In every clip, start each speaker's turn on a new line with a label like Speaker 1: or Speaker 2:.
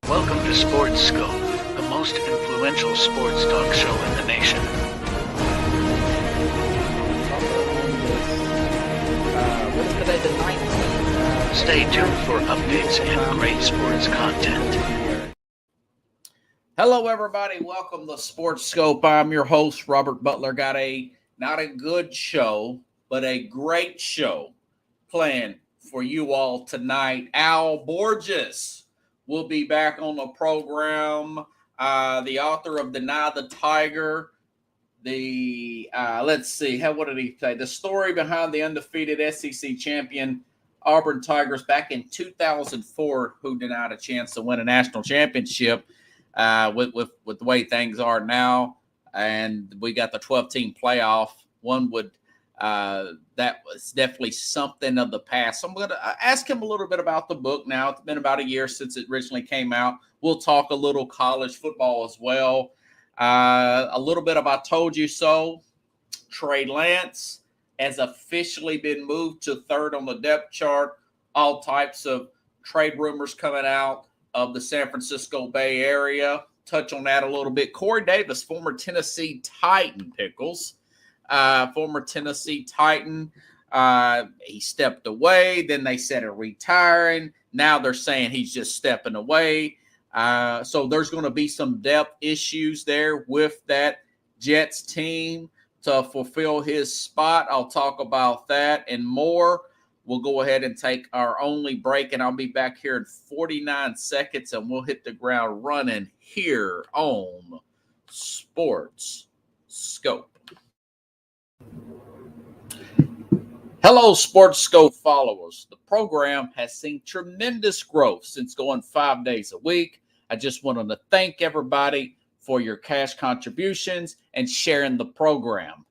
Speaker 1: Welcome to Sports Scope, the most influential sports talk show in the nation.
Speaker 2: What's today, the 19th?
Speaker 1: Stay tuned for updates and great sports content.
Speaker 2: Hello, everybody. Welcome to Sports Scope. I'm your host, Robert Butler. Got not a good show, but a great show planned for you all tonight. Al Borges will be back on the program. The author of Deny the Tiger. Let's see, what did he say? The story behind the undefeated SEC champion Auburn Tigers back in 2004, who denied a chance to win a national championship with the way things are now. And we got the 12-team playoff. That was definitely something of the past. So I'm going to ask him a little bit about the book now. It's been about a year since it originally came out. We'll talk a little college football as well. A little bit of I Told You So. Trey Lance has officially been moved to third on the depth chart. All types of trade rumors coming out of the San Francisco Bay Area. Touch on that a little bit. Corey Davis, former Tennessee Titan, Pickles. Former Tennessee Titan. He stepped away. Then they said he's retiring. Now they're saying he's just stepping away. So there's going to be some depth issues there with that Jets team to fulfill his spot. I'll talk about that and more. We'll go ahead and take our only break, and I'll be back here in 49 seconds, and we'll hit the ground running here on Sports Scope. Hello, Sports Scope followers. The program has seen tremendous growth since going 5 days a week. I just wanted to thank everybody for your cash contributions and sharing the program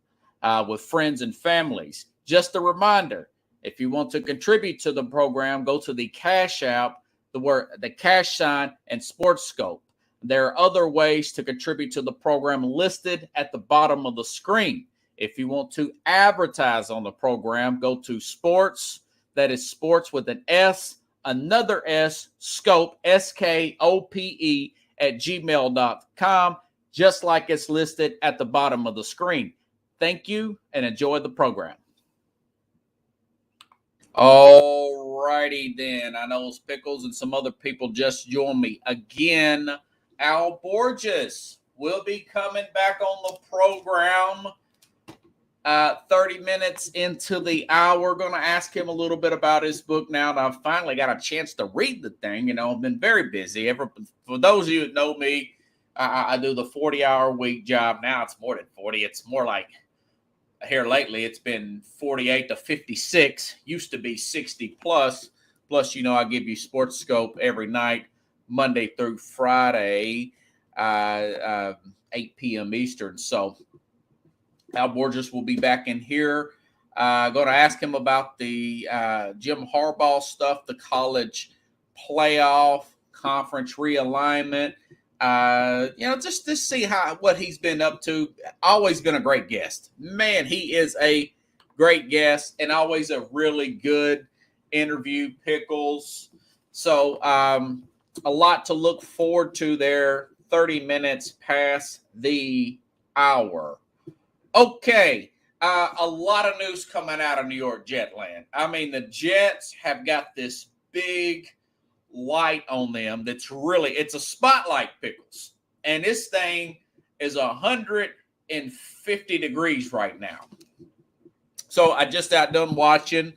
Speaker 2: with friends and families. Just a reminder, if you want to contribute to the program, go to the Cash App, the cash sign, and Sports Scope. There are other ways to contribute to the program listed at the bottom of the screen. If you want to advertise on the program, go to sports, that is sports with an S, another S, scope, SKOPE, at gmail.com, just like it's listed at the bottom of the screen. Thank you and enjoy the program. All righty then. I know it's Pickles and some other people just joined me. Again, Al Borges will be coming back on the program 30 minutes into the hour. Going to ask him a little bit about his book now that I've finally got a chance to read the thing. I've been very busy. For those of you that know me, I do the 40-hour week job. Now it's more than 40. It's more like here lately it's been 48 to 56. Used to be 60 plus. Plus, I give you Sports Scope every night, Monday through Friday, 8 p.m. Eastern. So Al Borges will be back in here. Going to ask him about the Jim Harbaugh stuff, the college playoff, conference realignment. Just to see what he's been up to. Always been a great guest. Man, he is a great guest and always a really good interview, Pickles. So a lot to look forward to there. 30 minutes past the hour. Okay, a lot of news coming out of New York Jetland. I mean, the Jets have got this big light on them it's a spotlight, Pickles. And this thing is 150 degrees right now. So I just got done watching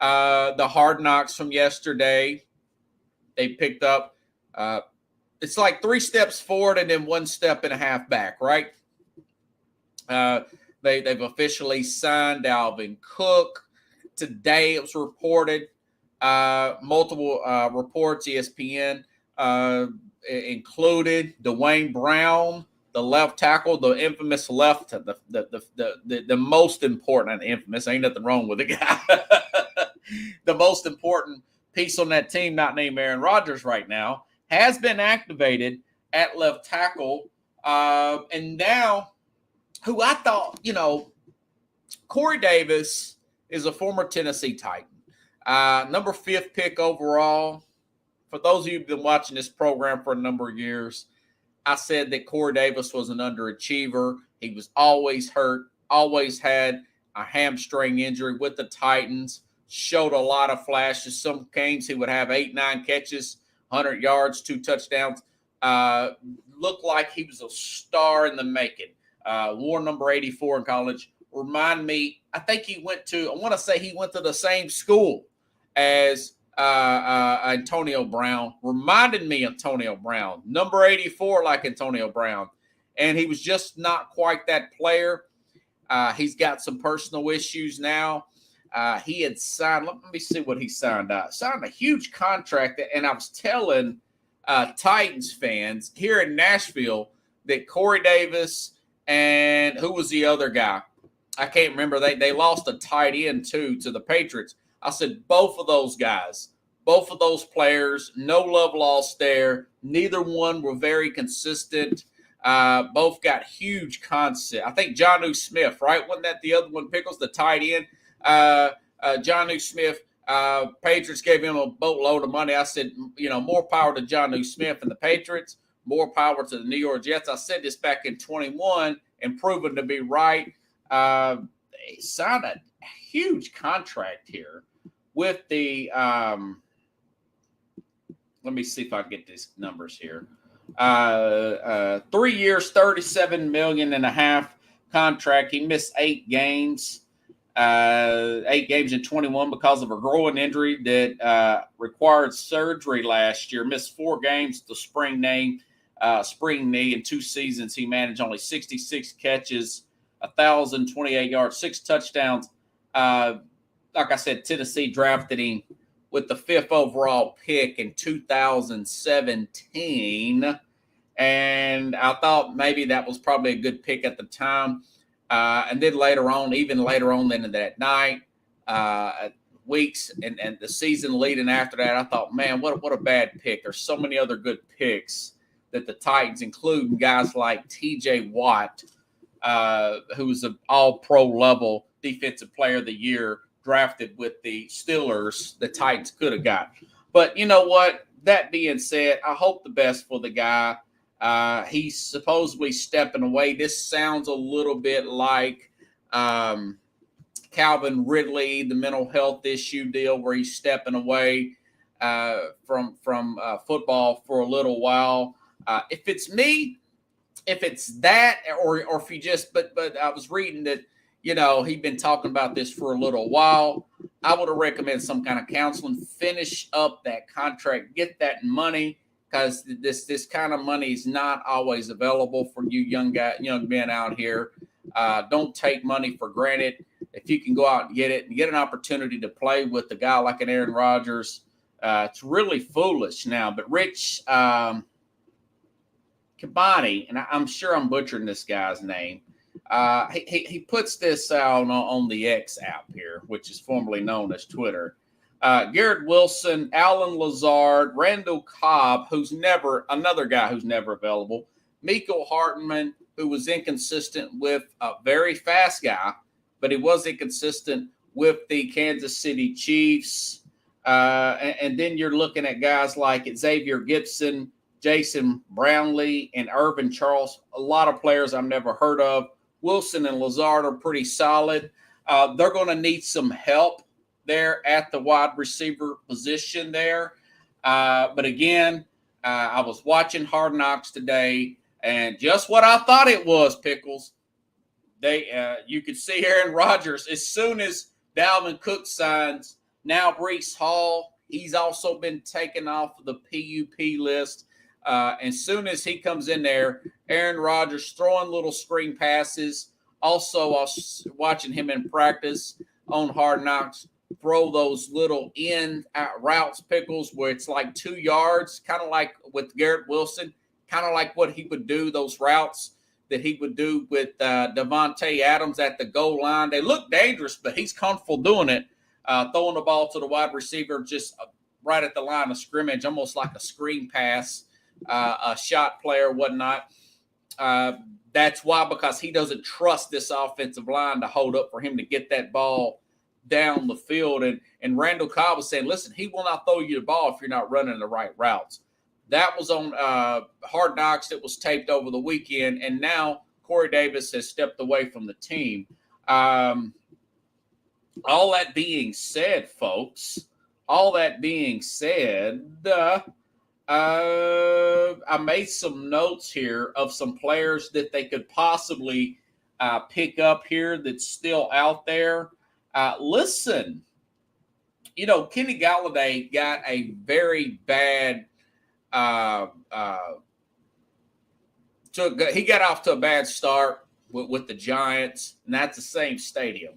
Speaker 2: the Hard Knocks from yesterday. They picked up, it's like 3 steps forward and then 1 step and a half back, right? They've officially signed Dalvin Cook. Today it was reported, multiple reports, ESPN included Dwayne Brown, the left tackle, the infamous the most important, infamous, ain't nothing wrong with the guy. The most important piece on that team, not named Aaron Rodgers right now, has been activated at left tackle. And now, who I thought, Corey Davis is a former Tennessee Titan. Number 5th pick overall, for those of you who've been watching this program for a number of years, I said that Corey Davis was an underachiever. He was always hurt, always had a hamstring injury with the Titans, showed a lot of flashes. Some games he would have 8-9 catches, 100 yards, 2 touchdowns. Looked like he was a star in the making. Wore number 84 in college. Remind me, I think he went to the same school as Antonio Brown. Reminded me of Antonio Brown. Number 84 like Antonio Brown. And he was just not quite that player. He's got some personal issues now. He had signed, let me see what he signed. Signed a huge contract. And I was telling Titans fans here in Nashville that Corey Davis and who was the other guy? I can't remember. They lost a tight end too to the Patriots. I said both of those guys, both of those players, no love lost there. Neither one were very consistent. Both got huge concept. I think Jonnu Smith, right? Wasn't that the other one, Pickles, the tight end? Jonnu Smith, Patriots gave him a boatload of money. I said, more power to Jonnu Smith and the Patriots, more power to the New York Jets. I said this back in 21 and proven to be right. He signed a huge contract here with the let me see if I can get these numbers here. 3 years, $37.5 million contract. He missed 8 games. 8 games in 21 because of a growing injury that required surgery last year. Missed 4 games, the spring knee. In 2 seasons, he managed only 66 catches, 1,028 yards, 6 touchdowns. Like I said, Tennessee drafted him with the 5th overall pick in 2017. And I thought maybe that was probably a good pick at the time. And then even later on than that night, weeks and the season leading after that, I thought, man, what a bad pick. There's so many other good picks that the Titans, including guys like T.J. Watt, who was an all-pro level defensive player of the year, drafted with the Steelers, the Titans could have got. But you know what? That being said, I hope the best for the guy. He's supposedly stepping away. This sounds a little bit like Calvin Ridley, the mental health issue deal where he's stepping away from football for a little while. If it's me, if it's that, or if you just, but I was reading that, he'd been talking about this for a little while. I would have recommended some kind of counseling, finish up that contract, get that money, because this kind of money is not always available for you young men out here. Don't take money for granted. If you can go out and get it and get an opportunity to play with a guy like an Aaron Rodgers, it's really foolish now. But Rich Kabani, and I'm sure I'm butchering this guy's name. He puts this out on the X app here, which is formerly known as Twitter. Garrett Wilson, Alan Lazard, Randall Cobb, another guy who's never available, Mecole Hardman, who was inconsistent with a very fast guy, but he was inconsistent with the Kansas City Chiefs. And then you're looking at guys like Xavier Gipson, Jason Brownlee, and Irvin Charles, a lot of players I've never heard of. Wilson and Lazard are pretty solid. They're going to need some help there at the wide receiver position there. But again, I was watching Hard Knocks today, and just what I thought it was, Pickles. You could see Aaron Rodgers as soon as Dalvin Cook signs. Now Breece Hall, he's also been taken off of the PUP list. As soon as he comes in there, Aaron Rodgers throwing little screen passes. Also, I was watching him in practice on Hard Knocks throw those little in routes, Pickles, where it's like 2 yards, kind of like with Garrett Wilson, kind of like what he would do, those routes that he would do with Devontae Adams at the goal line. They look dangerous, but he's comfortable doing it, throwing the ball to the wide receiver just right at the line of scrimmage, almost like a screen pass, a shot player, whatnot. That's why, because he doesn't trust this offensive line to hold up for him to get that ball down the field. And Randall Cobb was saying, listen, he will not throw you the ball if you're not running the right routes. That was on Hard Knocks that was taped over the weekend, and now Corey Davis has stepped away from the team. All that being said, folks, I made some notes here of some players that they could possibly pick up here that's still out there. Listen, Kenny Golladay got a very bad he got off to a bad start with the Giants, and that's the same stadium,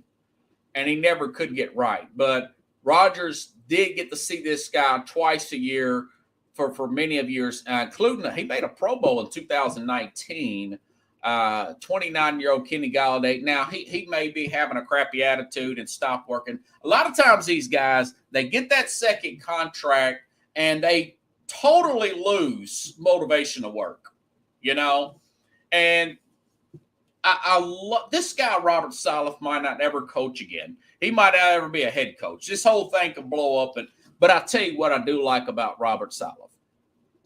Speaker 2: and he never could get right. But Rodgers did get to see this guy twice a year for many of years, including he made a Pro Bowl in 2019. 29-year-old Kenny Golladay. Now, he may be having a crappy attitude and stop working. A lot of times these guys, they get that second contract and they totally lose motivation to work, And I love this guy, Robert Saleh, might not ever coach again. He might not ever be a head coach. This whole thing could blow up. But I tell you what I do like about Robert Saleh.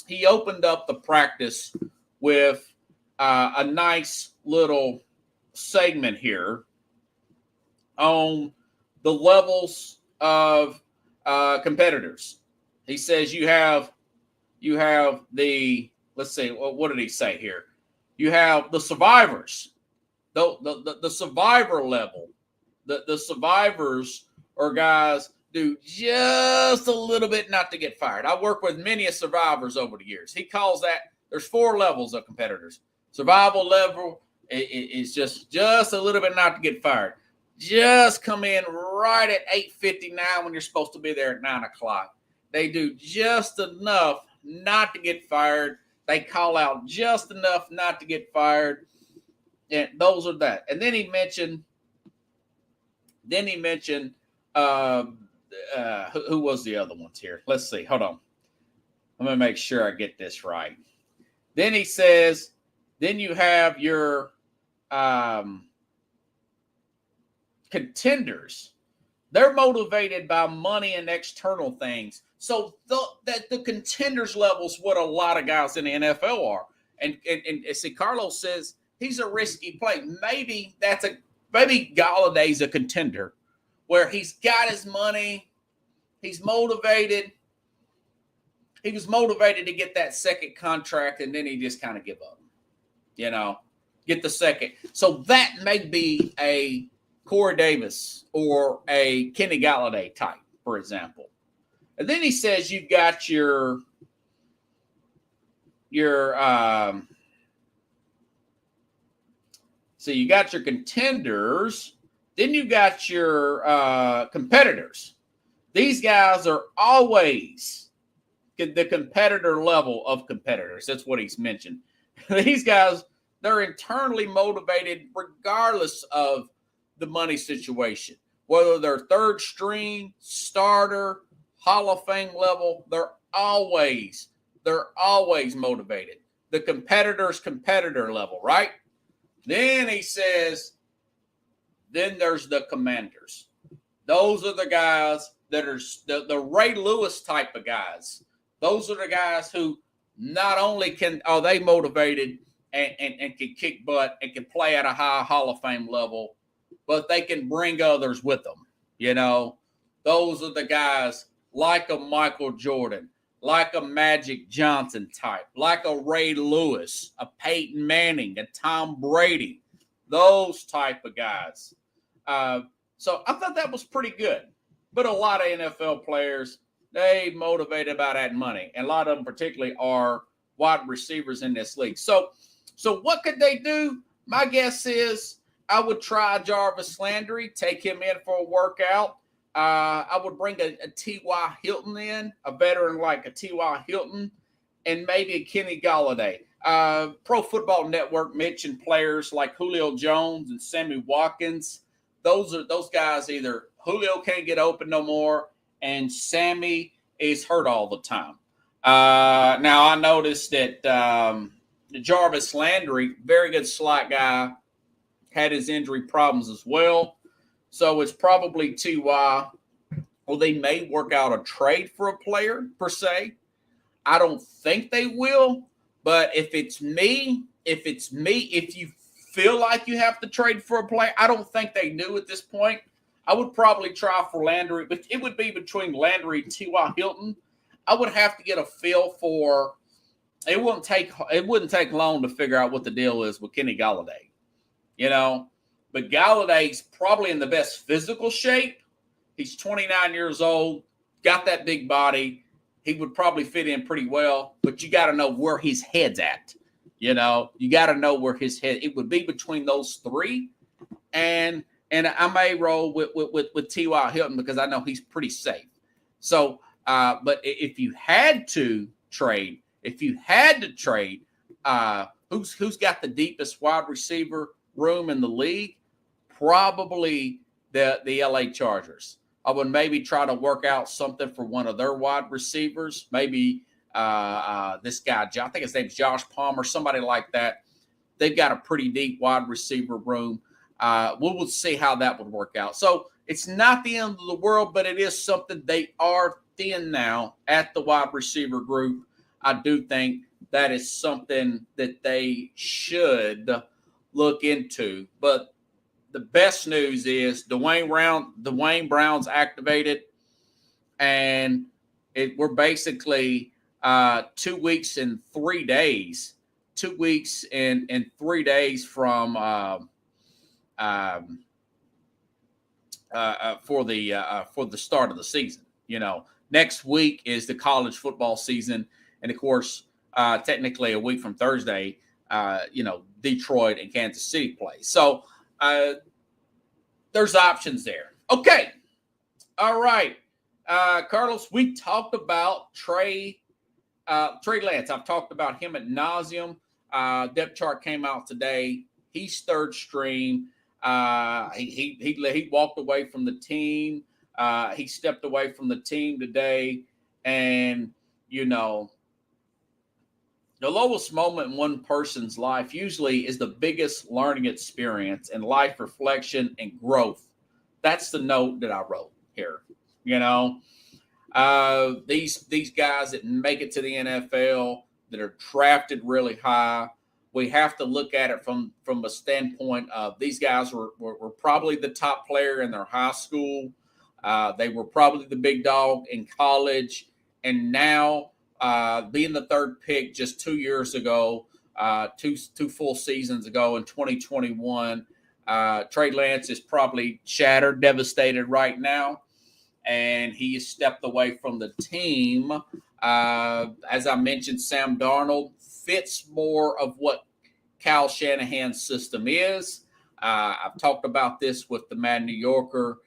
Speaker 2: He opened up the practice with a nice little segment here on the levels of competitors. He says you have the, let's see, what did he say here? You have the survivors, the survivor level. The survivors are guys do just a little bit not to get fired. I work with many survivors over the years. He calls that, there's 4 levels of competitors. Survival level is just a little bit not to get fired. Just come in right at 8:59 when you're supposed to be there at 9 o'clock. They do just enough not to get fired. They call out just enough not to get fired. And those are that. And then he mentioned who was the other ones here? Let's see. Hold on. Let me make sure I get this right. Then he says, then you have your contenders. They're motivated by money and external things. So the contenders level is what a lot of guys in the NFL are. And see, Carlos says he's a risky play. Maybe Galladay's a contender where he's got his money, he's motivated. He was motivated to get that second contract, and then he just kind of give up. Get the second. So that may be a Corey Davis or a Kenny Golladay type, for example. And then he says you've got your so you got your contenders, then you got your competitors. These guys are always the competitor level of competitors. That's what he's mentioned. These guys, they're internally motivated regardless of the money situation. Whether they're third string, starter, Hall of Fame level, they're always motivated. The competitor's competitor level, right? Then he says, then there's the commanders. Those are the guys that are the Ray Lewis type of guys. Those are the guys who not only are they motivated and can kick butt and can play at a high Hall of Fame level, but they can bring others with them. Those are the guys like a Michael Jordan, like a Magic Johnson type, like a Ray Lewis, a Peyton Manning, a Tom Brady, those type of guys. So I thought that was pretty good. But a lot of NFL players, they motivated by that money. And a lot of them particularly are wide receivers in this league. So what could they do? My guess is I would try Jarvis Landry, take him in for a workout. I would bring a T.Y. Hilton in, a veteran like a T.Y. Hilton, and maybe a Kenny Golladay. Pro Football Network mentioned players like Julio Jones and Sammy Watkins. Those guys, either Julio can't get open no more, and Sammy is hurt all the time. Now, I noticed that Jarvis Landry, very good slot guy, had his injury problems as well. So it's probably T.Y. Well, they may work out a trade for a player per se. I don't think they will, but if you feel like you have to trade for a player, I don't think they do at this point. I would probably try for Landry, but it would be between Landry and T.Y. Hilton. I would have to get a feel for. It wouldn't take long to figure out what the deal is with Kenny Golladay, But Galladay's probably in the best physical shape. He's 29 years old, got that big body. He would probably fit in pretty well, but you got to know where his head's at. You got to know where his head. It would be between those three, and I may roll with T.Y. Hilton because I know he's pretty safe. So, but if you had to trade, who's got the deepest wide receiver room in the league? Probably the LA Chargers. I would maybe try to work out something for one of their wide receivers. Maybe this guy, I think his name's Josh Palmer, somebody like that. They've got a pretty deep wide receiver room. We'll see how that would work out. So it's not the end of the world, but it is something they are thin now at the wide receiver group. I do think that is something that they should look into. But the best news is Dwayne Brown's activated, and we're basically 2 weeks and 3 days. 2 weeks and 3 days from for the start of the season. Next week is the college football season, and of course, technically a week from Thursday, Detroit and Kansas City play. So there's options there. Okay. All right. Carlos, we talked about Trey Lance. I've talked about him ad nauseum. Depth chart came out today. He's third string. He walked away from the team. He stepped away from the team today. And, the lowest moment in one person's life usually is the biggest learning experience and life reflection and growth. That's the note that I wrote here. These guys that make it to the NFL that are drafted really high, we have to look at it from a standpoint of these guys were probably the top player in their high school. They were probably the big dog in college, and now being the third pick just 2 years ago, two full seasons ago in 2021, Trey Lance is probably shattered, devastated right now, and he has stepped away from the team. As I mentioned, Sam Darnold fits more of what Kyle Shanahan's system is. I've talked about this with the Mad New Yorker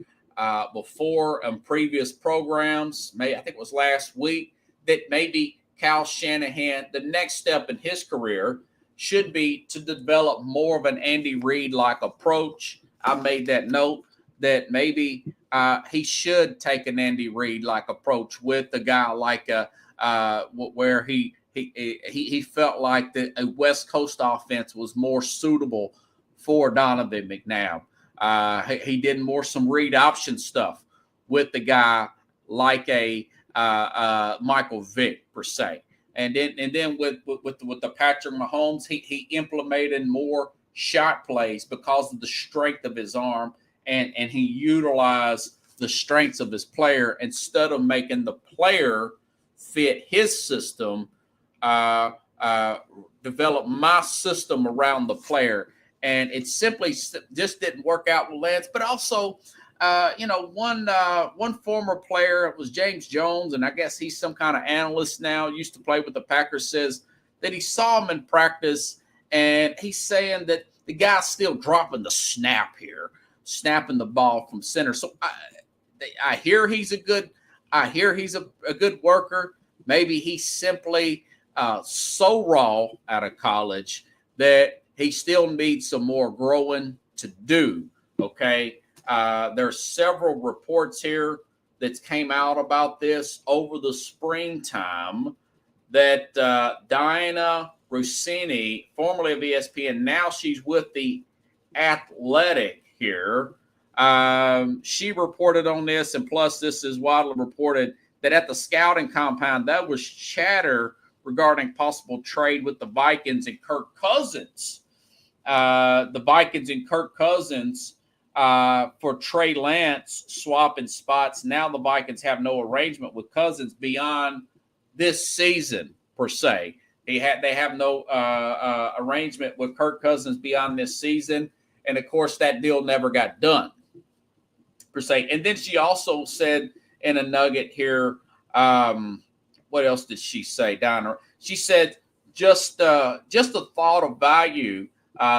Speaker 2: before on previous programs. I think it was last week, that maybe Kyle Shanahan, the next step in his career should be to develop more of an Andy Reid-like approach. I made that note that maybe he should take an Andy Reid-like approach with a guy like where he felt like a West Coast offense was more suitable for Donovan McNabb. He did some read option stuff with the guy like a Michael Vick per se, and then with the Patrick Mahomes, he implemented more shot plays because of the strength of his arm, and he utilized the strengths of his player instead of making the player fit his system. Develop my system around the player, and it simply just didn't work out with Lance. But also, one former player, it was James Jones, and I guess he's some kind of analyst now, used to play with the Packers, says that he saw him in practice, and he's saying that the guy's still dropping the snap here, snapping the ball from center. So I hear he's a good worker. Maybe he's simply so raw out of college that he still needs some more growing to do. Okay. There's several reports here that came out about this over the springtime that Diana Rossini, formerly of ESPN, now she's with The Athletic here, She reported on this, and plus this is widely reported that at the scouting compound, that was chatter regarding possible trade with the Vikings and Kirk Cousins. The Vikings and Kirk Cousins for Trey Lance swapping spots. Now the Vikings have no arrangement with Cousins beyond this season, per se. They have no arrangement with Kirk Cousins beyond this season. And, of course, that deal never got done, per se. And then she also said in a nugget here, what else did she say, Donna? She said just a thought of value.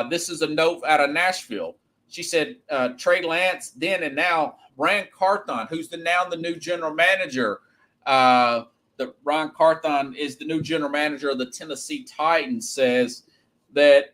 Speaker 2: This is a note out of Nashville. She said Trey Lance then and now, Ran Carthon, who's now the new general manager. Ron Carthon is the new general manager of the Tennessee Titans, says that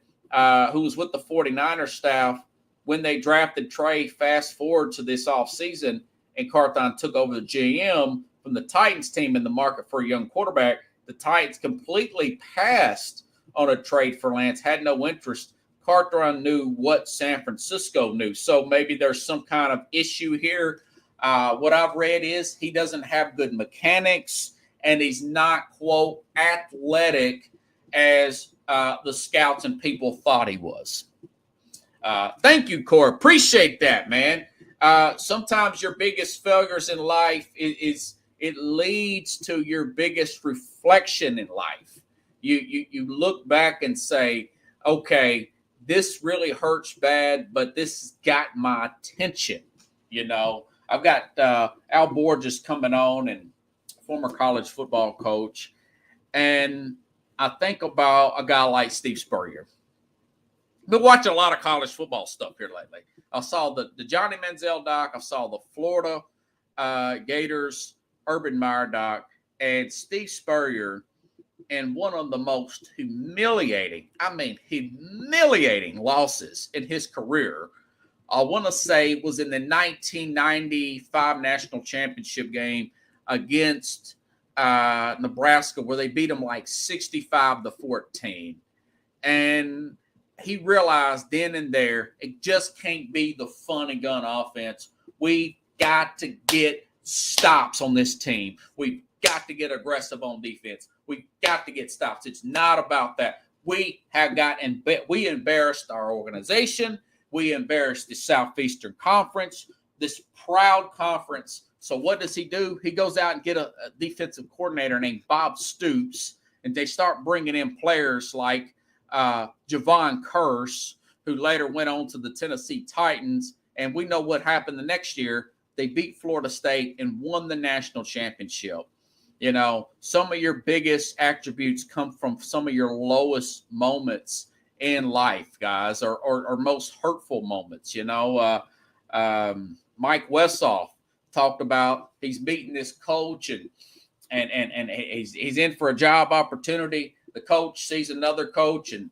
Speaker 2: who was with the 49ers staff when they drafted Trey, fast forward to this offseason, and Carthon took over the GM from the Titans team in the market for a young quarterback. The Titans completely passed on a trade for Lance, had no interest. Carthon knew what San Francisco knew. So maybe there's some kind of issue here. What I've read is he doesn't have good mechanics, and he's not, quote, athletic as the scouts and people thought he was. Thank you, Corey. Appreciate that, man. Sometimes your biggest failures in life is it leads to your biggest reflection in life. You look back and say, okay, this really hurts bad, but this got my attention. You know, I've got Al Borges coming on, and former college football coach. And I think about a guy like Steve Spurrier. I've been watching a lot of college football stuff here lately. I saw the Johnny Manziel doc. I saw the Florida Gators Urban Meyer doc, and Steve Spurrier in one of the most humiliating losses in his career. I want to say it was in the 1995 national championship game against Nebraska, where they beat them like 65-14. And he realized then and there, it just can't be the fun and gun offense. We've got to get stops on this team. We've got to get aggressive on defense. We've got to get stops. It's not about that. We embarrassed our organization. We embarrassed the Southeastern Conference, this proud conference. So what does he do? He goes out and get a defensive coordinator named Bob Stoops, and they start bringing in players like Javon Curse, who later went on to the Tennessee Titans. And we know what happened the next year. They beat Florida State and won the national championship. You know, some of your biggest attributes come from some of your lowest moments in life, guys, or most hurtful moments. You know, Mike Westhoff talked about he's meeting this coach and he's in for a job opportunity. The coach sees another coach and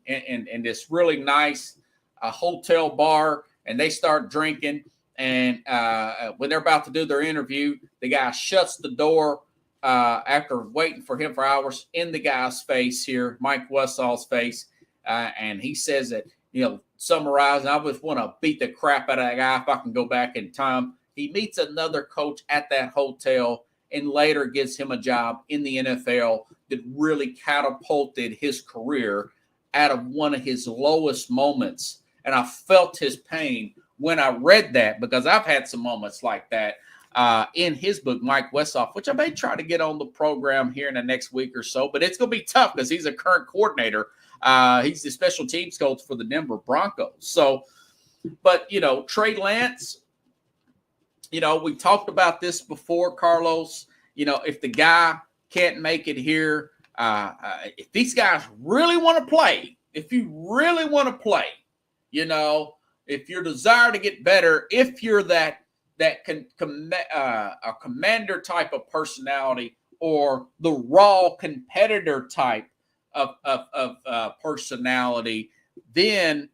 Speaker 2: this really nice hotel bar, and they start drinking. And when they're about to do their interview, the guy shuts the door after waiting for him for hours in the guy's face here, Mike Westhoff's face. And he says that, you know, summarizing, I just want to beat the crap out of that guy if I can go back in time. He meets another coach at that hotel and later gives him a job in the NFL that really catapulted his career out of one of his lowest moments. And I felt his pain when I read that, because I've had some moments like that in his book, Mike Westhoff, which I may try to get on the program here in the next week or so. But it's going to be tough because he's a current coordinator. He's the special teams coach for the Denver Broncos. So, but, you know, Trey Lance, you know, we talked about this before, Carlos. You know, if the guy can't make it here, if these guys really want to play, if you really want to play, you know, if your desire to get better, if you're a commander type of personality or the raw competitor type of personality, then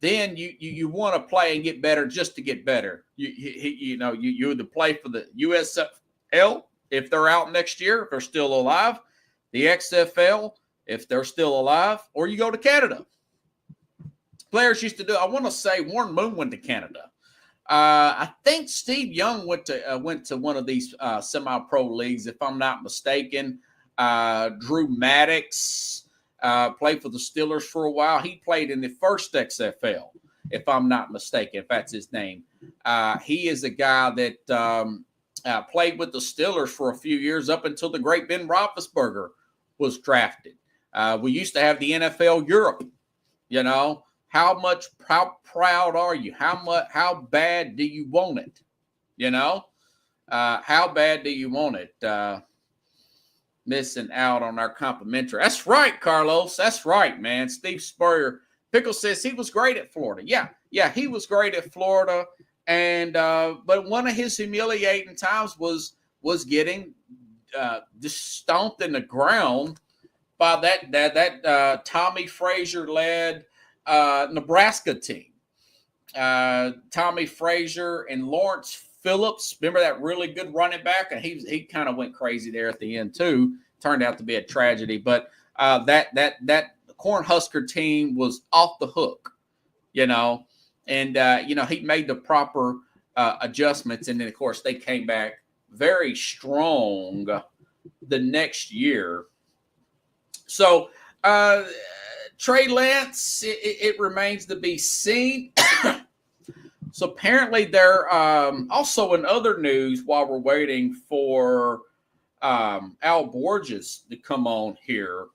Speaker 2: you want to play and get better just to get better. You know, you either play for the USFL if they're out next year, if they're still alive, the XFL if they're still alive, or you go to Canada. Players used to do, I want to say Warren Moon went to Canada. I think Steve Young went to one of these semi-pro leagues, if I'm not mistaken. Drew Maddox played for the Steelers for a while. He played in the first XFL, if I'm not mistaken, if that's his name. He is a guy that played with the Steelers for a few years up until the great Ben Roethlisberger was drafted. We used to have the NFL Europe, you know. How proud are you? How bad do you want it? You know, how bad do you want it? Missing out on our complimentary. That's right, Carlos. That's right, man. Steve Spurrier. Pickle says he was great at Florida. Yeah, he was great at Florida. And but one of his humiliating times was getting just stomped in the ground by that Tommy Frazier led Nebraska team. Tommy Frazier and Lawrence Phillips. Remember that really good running back? And he kind of went crazy there at the end too. Turned out to be a tragedy. But that Cornhusker team was off the hook, you know. And he made the proper adjustments, and then of course they came back very strong the next year. So Trey Lance, it remains to be seen. So apparently they're also in other news while we're waiting for Al Borges to come on here.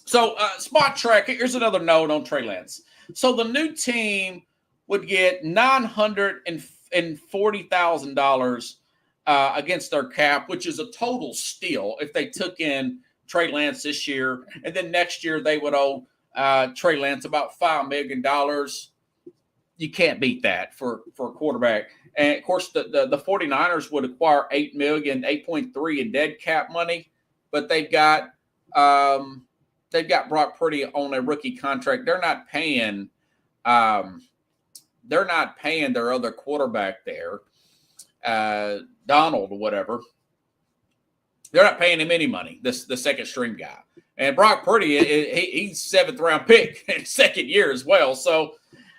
Speaker 2: So Spot Track, here's another note on Trey Lance. So the new team would get $940,000 against their cap, which is a total steal if they took in Trey Lance this year. And then next year they would owe Trey Lance about $5 million. You can't beat that for a quarterback. And, of course, the 49ers would acquire $8 million, 8.3 in dead cap money, but they've got Brock Purdy on a rookie contract. They're not paying their other quarterback there, Donald or whatever. They're not paying him any money, the second string guy. And Brock Purdy, he's 7th round pick in second year as well. So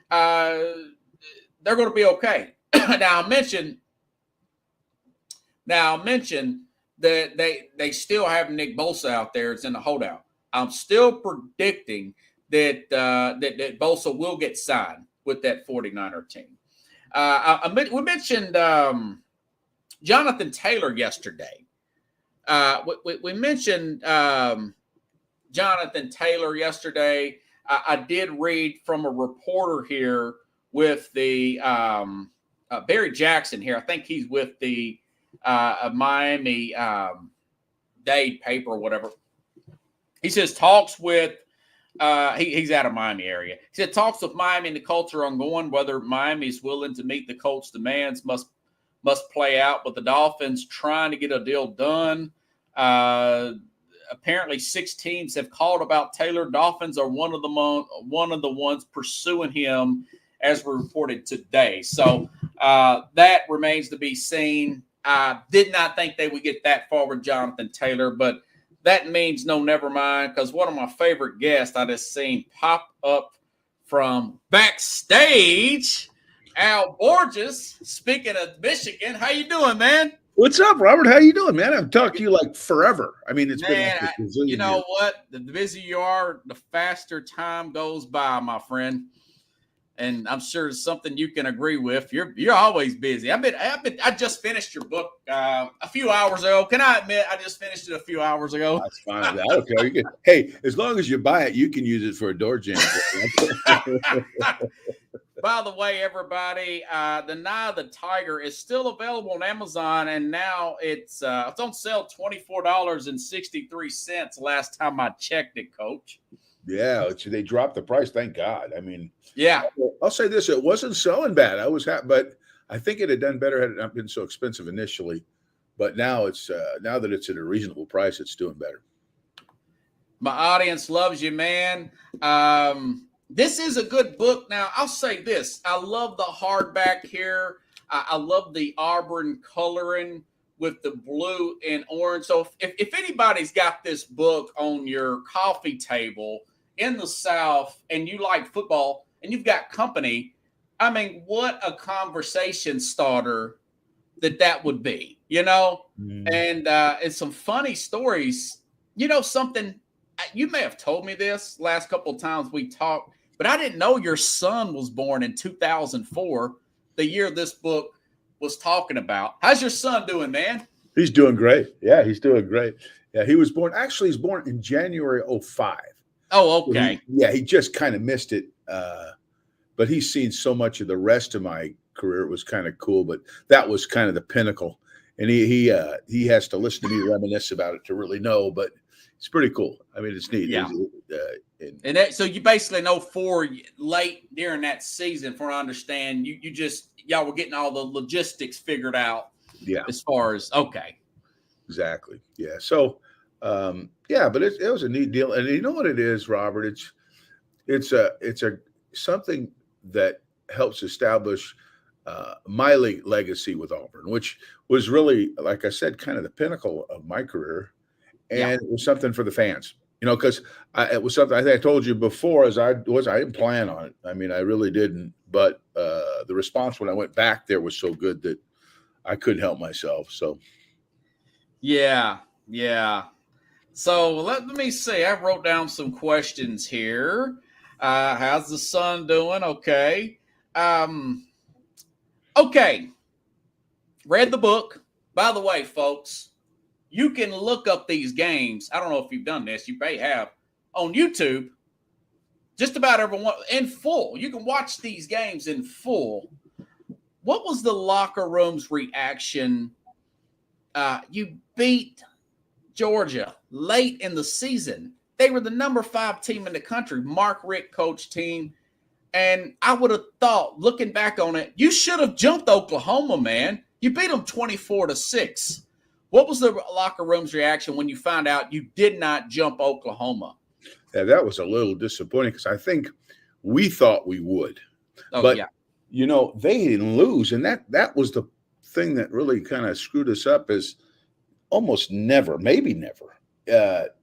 Speaker 2: they're going to be okay. Now I mentioned that they still have Nick Bosa out there. It's in the holdout. I'm still predicting that Bosa will get signed with that 49er team. We mentioned Jonathan Taylor yesterday. We mentioned Jonathan Taylor yesterday. I did read from a reporter here with the Barry Jackson here. I think he's with the Miami Dade paper or whatever. He says talks with he's out of Miami area. He said talks with Miami and the Colts are ongoing. Whether Miami is willing to meet the Colts' demands must play out. But the Dolphins trying to get a deal done. Apparently, 6 teams have called about Taylor. Dolphins are one of the ones pursuing him, as we reported today. So that remains to be seen. I did not think they would get that far with Jonathan Taylor, but that means no, never mind, because one of my favorite guests I just seen pop up from backstage, Al Borges. Speaking of Michigan, how you doing, man?
Speaker 3: What's up, Robert? How you doing, man? I've talked to you like forever. I mean, it's been like a
Speaker 2: you know years. What? The busier you are, the faster time goes by, my friend. And I'm sure it's something you can agree with. You're always busy. I just finished your book a few hours ago. Can I admit I just finished it a few hours ago?
Speaker 3: That's fine. I don't care. Hey, as long as you buy it, you can use it for a door jam.
Speaker 2: By the way, everybody, the Nye the Tiger is still available on Amazon, and now it's on sale $24.63 last time I checked it, Coach.
Speaker 3: Yeah, they dropped the price. Thank God. I mean,
Speaker 2: yeah.
Speaker 3: I'll say this: it wasn't selling bad. I was happy, but I think it had done better had it not been so expensive initially. But now it's now that it's at a reasonable price, it's doing better.
Speaker 2: My audience loves you, man. This is a good book. Now, I'll say this: I love the hardback here. I love the Auburn coloring with the blue and orange. So if anybody's got this book on your coffee table in the South and you like football and you've got company, I mean, what a conversation starter that would be, you know? And some funny stories. You know, something you may have told me this last couple of times we talked, but I didn't know your son was born in 2004, the year this book was talking about. How's your son doing, man?
Speaker 3: He's doing great. Yeah, he's doing great. Yeah, he's born in January 05.
Speaker 2: Oh, okay.
Speaker 3: He just kind of missed it. But he's seen so much of the rest of my career. It was kind of cool, but that was kind of the pinnacle. And he has to listen to me reminisce about it to really know, but it's pretty cool. I mean, it's neat.
Speaker 2: Yeah. So you basically know late during that season, from what I understand, y'all were getting all the logistics figured out.
Speaker 3: Yeah.
Speaker 2: As far as, okay.
Speaker 3: Exactly. Yeah. So, but it was a neat deal. And you know what it is, Robert? It's something that helps establish my legacy with Auburn, which was really, like I said, kind of the pinnacle of my career. And it was something for the fans, you know, because it was something I think I told you before I didn't plan on it. I mean, I really didn't. But the response when I went back there was so good that I couldn't help myself. So,
Speaker 2: yeah. So let me see. I wrote down some questions here. How's the son doing? Okay. Okay. Read the book. By the way, folks, you can look up these games. I don't know if you've done this. You may have on YouTube. Just about everyone in full. You can watch these games in full. What was the locker room's reaction? You beat Georgia late in the season. They were the number 5 team in the country, Mark Richt coach team. And I would have thought, looking back on it, you should have jumped Oklahoma, man. You beat them 24-6. What was the locker room's reaction when you found out you did not jump Oklahoma?
Speaker 3: Yeah, that was a little disappointing because I think we thought we would. You know, they didn't lose. And that was the thing that really kind of screwed us up is almost never, maybe never,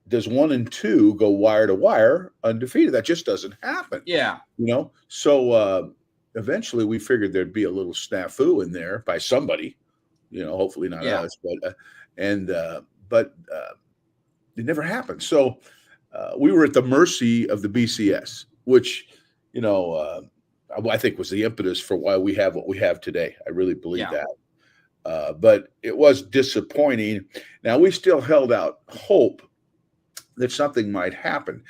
Speaker 3: does 1 and 2 go wire to wire undefeated. That just doesn't happen.
Speaker 2: Yeah.
Speaker 3: You know, so eventually we figured there'd be a little snafu in there by somebody, you know, hopefully not us, but it never happened. So we were at the mercy of the BCS, which, you know, I think was the impetus for why we have what we have today. I really believe that. But it was disappointing. Now, we still held out hope that something might happen.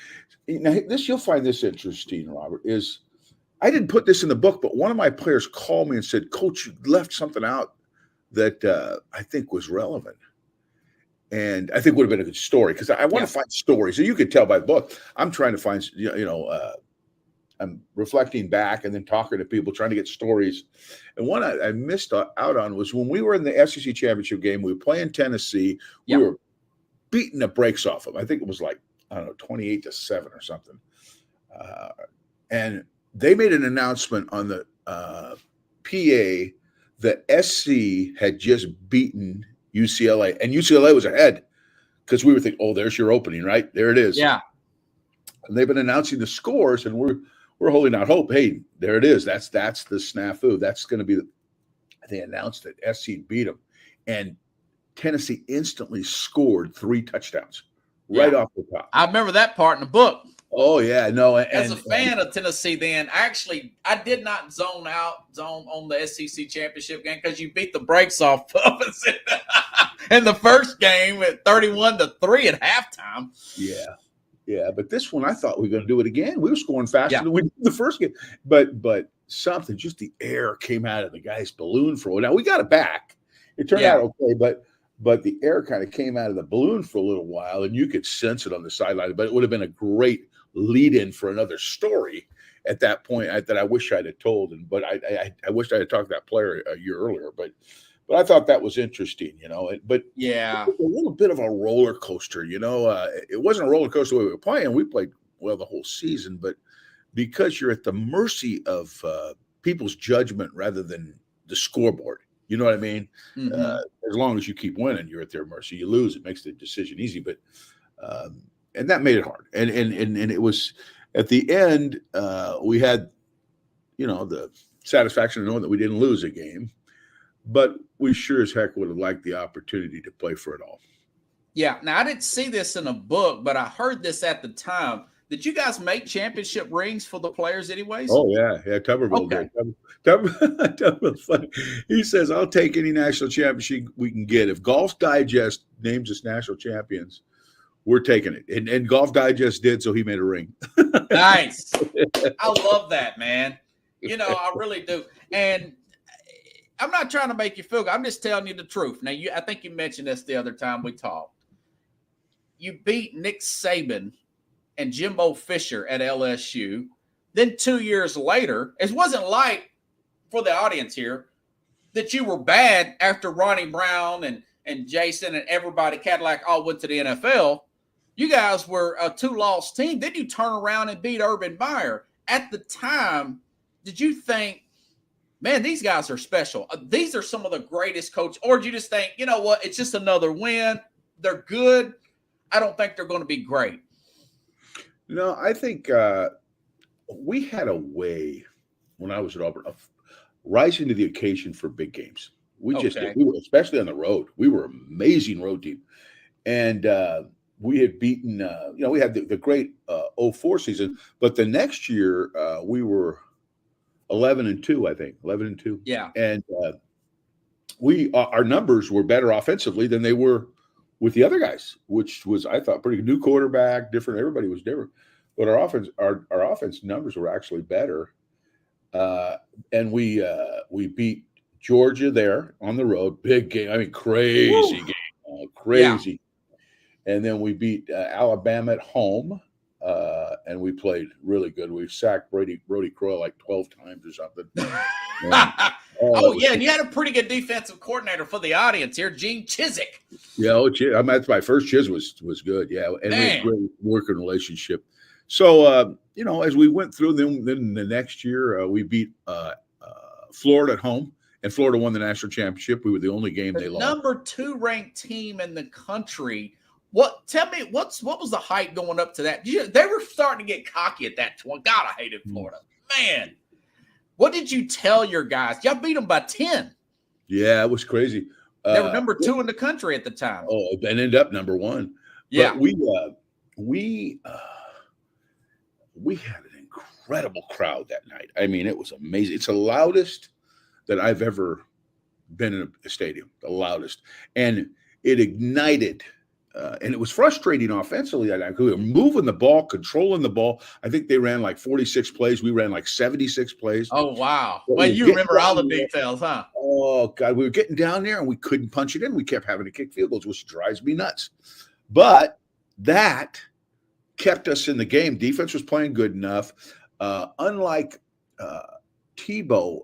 Speaker 3: Now, you'll find this interesting, Robert, is I didn't put this in the book, but one of my players called me and said, Coach, you left something out that I think was relevant. And I think would have been a good story because I want to find stories. And you could tell by the book, I'm trying to find, I'm reflecting back and then talking to people, trying to get stories. And one I missed out on was when we were in the SEC championship game, we were playing Tennessee. We were beating the brakes off them. I think it was like, 28-7 or something. And they made an announcement on the PA that SC had just beaten UCLA, and UCLA was ahead because we were thinking, oh, there's your opening, right? There it is.
Speaker 2: Yeah.
Speaker 3: And they've been announcing the scores, and we're holding out hope. Hey, there it is. That's the snafu. That's going to be they announced that SC beat them, and Tennessee instantly scored 3 touchdowns right off the top.
Speaker 2: I remember that part in the book.
Speaker 3: Oh yeah, no.
Speaker 2: As a fan of Tennessee, then I did not zone on the SEC championship game because you beat the brakes off of us in the first game at 31-3 at halftime.
Speaker 3: Yeah. But this one, I thought we were going to do it again. We were scoring faster than we did the first game. But something, just the air came out of the guy's balloon for a while. Now we got it back. It turned out okay, but the air kind of came out of the balloon for a little while, and you could sense it on the sideline. But it would have been a great lead-in for another story at that point that I wish I'd have told. But I wish I had talked to that player a year earlier. But I thought that was interesting, you know. But it was a little bit of a roller coaster, you know. It wasn't a roller coaster the way we were playing. We played well the whole season, but because you're at the mercy of people's judgment rather than the scoreboard. You know what I mean?
Speaker 2: Mm-hmm.
Speaker 3: As long as you keep winning, you're at their mercy. You lose, it makes the decision easy. But and that made it hard. And it was at the end, we had, you know, the satisfaction of knowing that we didn't lose a game, but we sure as heck would have liked the opportunity to play for it all.
Speaker 2: Yeah. Now, I didn't see this in a book, but I heard this at the time. Did you guys make championship rings for the players anyways?
Speaker 3: Oh, yeah. Tuberville did. Tuberville's funny. He says, I'll take any national championship we can get. If Golf Digest names us national champions, we're taking it. And Golf Digest did, so he made a ring.
Speaker 2: Nice. I love that, man. I really do. And I'm not trying to make you feel good. I'm just telling you the truth. Now, I think you mentioned this the other time we talked. You beat Nick Saban and Jimbo Fisher at LSU. Then 2 years later, it wasn't like, for the audience here, that you were bad after Ronnie Brown and Jason and everybody, Cadillac, all went to the NFL. You guys were a 2-loss team. Then you turn around and beat Urban Meyer. At the time, did you think, man, these guys are special? These are some of the greatest coaches. Or did you just think, you know what, it's just another win. They're good. I don't think they're going to be great.
Speaker 3: No, I think we had a way when I was at Auburn of rising to the occasion for big games. We just did. We were, especially on the road. We were an amazing road team. And we had beaten, we had the great 04 season. But the next year, we were 11-2, I think. 11-2.
Speaker 2: Yeah.
Speaker 3: And our numbers were better offensively than they were with the other guys, which was, I thought, pretty good. New quarterback, different. Everybody was different, but our offense numbers were actually better. And we beat Georgia there on the road, big game. I mean, crazy game, crazy. Yeah. And then we beat Alabama at home, and we played really good. We sacked Brody Croyle like 12 times or something.
Speaker 2: And you had a pretty good defensive coordinator for the audience here, Gene Chizik.
Speaker 3: Yeah, that's my first. Chiz was good. Yeah, and we had a great working relationship. So as we went through, then the next year we beat Florida at home, and Florida won the national championship. We were the only game they lost.
Speaker 2: Number 2 ranked team in the country. Tell me what was the hype going up to that? They were starting to get cocky at that point. God, I hated Florida, man. What did you tell your guys? Y'all beat them by 10.
Speaker 3: Yeah, it was crazy.
Speaker 2: They were number 2 in the country at the time.
Speaker 3: Oh, and ended up number 1.
Speaker 2: Yeah,
Speaker 3: but we had an incredible crowd that night. I mean, it was amazing. It's the loudest that I've ever been in a stadium. The loudest, and it ignited. And it was frustrating offensively. We were moving the ball, controlling the ball. I think they ran like 46 plays. We ran like 76 plays.
Speaker 2: Oh, wow. Well, you remember all the details, huh?
Speaker 3: Oh, God. We were getting down there, and we couldn't punch it in. We kept having to kick field goals, which drives me nuts. But that kept us in the game. Defense was playing good enough. Unlike Tebow,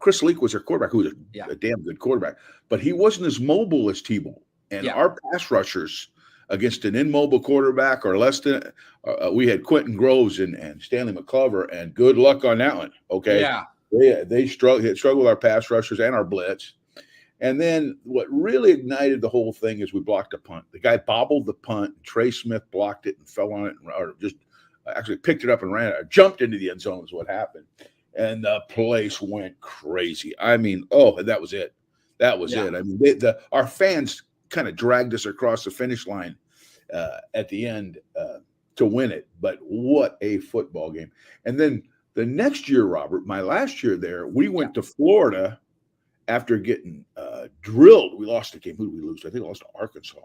Speaker 3: Chris Leak was our quarterback, who was a damn good quarterback. But he wasn't as mobile as Tebow. And our pass rushers against an immobile quarterback or less than we had Quentin Groves and Stanley McClover, and good luck on that one. Okay.
Speaker 2: Yeah.
Speaker 3: They struggled with our pass rushers and our blitz. And then what really ignited the whole thing is we blocked a punt. The guy bobbled the punt. Trey Smith blocked it and fell on it, or just actually picked it up and ran it. Jumped into the end zone is what happened. And the place went crazy. I mean, that was it. That was it. I mean, our fans kind of dragged us across the finish line at the end to win it. But what a football game. And then the next year, Robert, my last year there, we went to Florida after getting drilled. We lost the game. Who did we lose? I think we lost to Arkansas.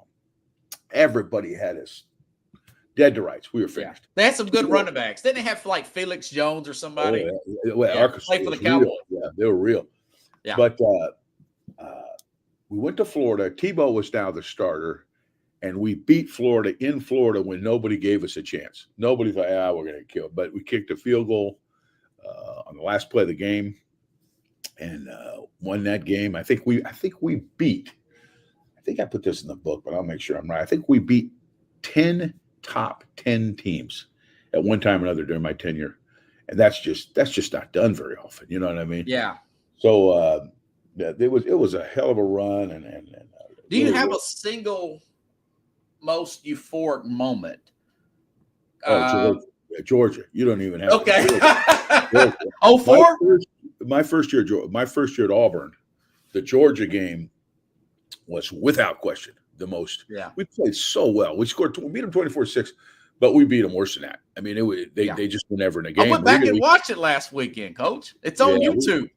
Speaker 3: Everybody had us dead to rights. We were finished.
Speaker 2: They had some good running backs. Didn't they have like Felix Jones or somebody?
Speaker 3: Arkansas
Speaker 2: played for the Cowboys.
Speaker 3: Yeah, they were real. Yeah. But we went to Florida. Tebow was now the starter, and we beat Florida in Florida when nobody gave us a chance. Nobody thought, we're going to kill it. But we kicked a field goal on the last play of the game and won that game. I think we beat. I think I put this in the book, but I'll make sure I'm right. I think we beat 10 top 10 teams at one time or another during my tenure, and that's just not done very often. You know what I mean?
Speaker 2: Yeah.
Speaker 3: So. It was a hell of a run, and
Speaker 2: do you have a single most euphoric moment?
Speaker 3: Georgia. You don't even have.
Speaker 2: Okay.
Speaker 3: 04? my first year at Auburn, the Georgia game was without question the most.
Speaker 2: Yeah.
Speaker 3: We played so well. We beat them 24-6, but we beat them worse than that. I mean, they just were never in a game.
Speaker 2: I went back and watched it last weekend, Coach. It's on YouTube.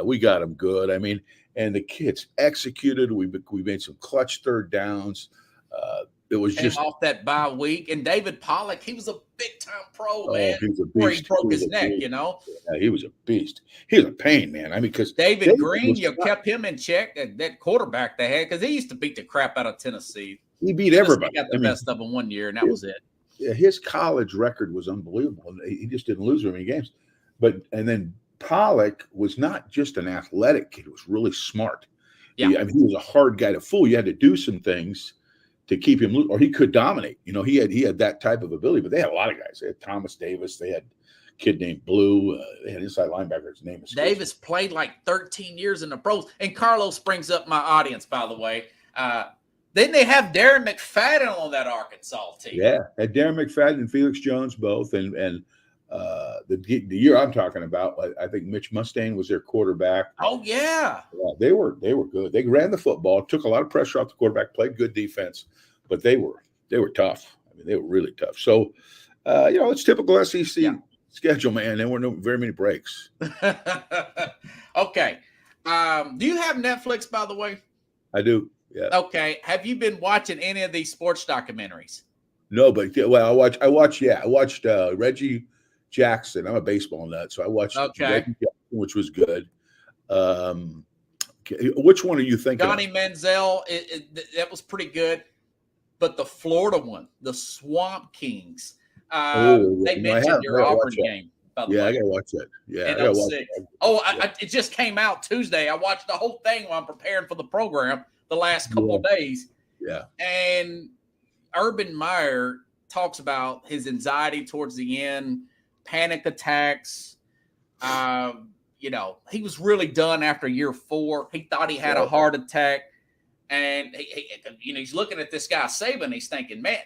Speaker 3: We got them good. I mean, and the kids executed. We made some clutch third downs. It was
Speaker 2: Came
Speaker 3: just
Speaker 2: off that bye week. And David Pollock, he was a big-time pro, man.
Speaker 3: He was a
Speaker 2: before he
Speaker 3: beast.
Speaker 2: broke his neck, you know.
Speaker 3: Yeah, he was a beast. He was a pain, man. I mean, because
Speaker 2: David Green, you kept him in check. That quarterback they had, because he used to beat the crap out of Tennessee.
Speaker 3: He beat everybody.
Speaker 2: He got the best of them one year, and that was it.
Speaker 3: Yeah, his college record was unbelievable. He just didn't lose very many games. And then Pollock was not just an athletic kid; he was really smart.
Speaker 2: Yeah,
Speaker 3: I mean, he was a hard guy to fool. You had to do some things to keep him loose, or he could dominate. You know, he had that type of ability. But they had a lot of guys. They had Thomas Davis. They had a kid named Blue. They had inside linebacker. His name is
Speaker 2: Davis. Played like 13 years in the pros. And Carlos brings up my audience, by the way. Then they have Darren McFadden on that Arkansas team.
Speaker 3: Yeah, had Darren McFadden and Felix Jones both, and the year I'm talking about, I think Mitch Mustaine was their quarterback.
Speaker 2: Oh yeah,
Speaker 3: they were good. They ran the football, took a lot of pressure off the quarterback, played good defense, but they were tough. I mean, they were really tough. So, it's typical SEC schedule, man. There were very many breaks.
Speaker 2: Okay, do you have Netflix, by the way?
Speaker 3: I do. Yeah.
Speaker 2: Okay. Have you been watching any of these sports documentaries?
Speaker 3: No, but I watched Reggie Jackson. I'm a baseball nut, so I watched Reggie Jackson, which was good. Which one are you thinking?
Speaker 2: Johnny Manziel. That was pretty good. But the Florida one, the Swamp Kings. They mentioned your Auburn game. By the way.
Speaker 3: I gotta watch that. Yeah,
Speaker 2: I gotta watch that. It just came out Tuesday. I watched the whole thing while I'm preparing for the program the last couple of days.
Speaker 3: Yeah.
Speaker 2: And Urban Meyer talks about his anxiety towards the end, panic attacks. He was really done after year 4. He thought he had a heart attack. And he's looking at this guy Saban. He's thinking, man,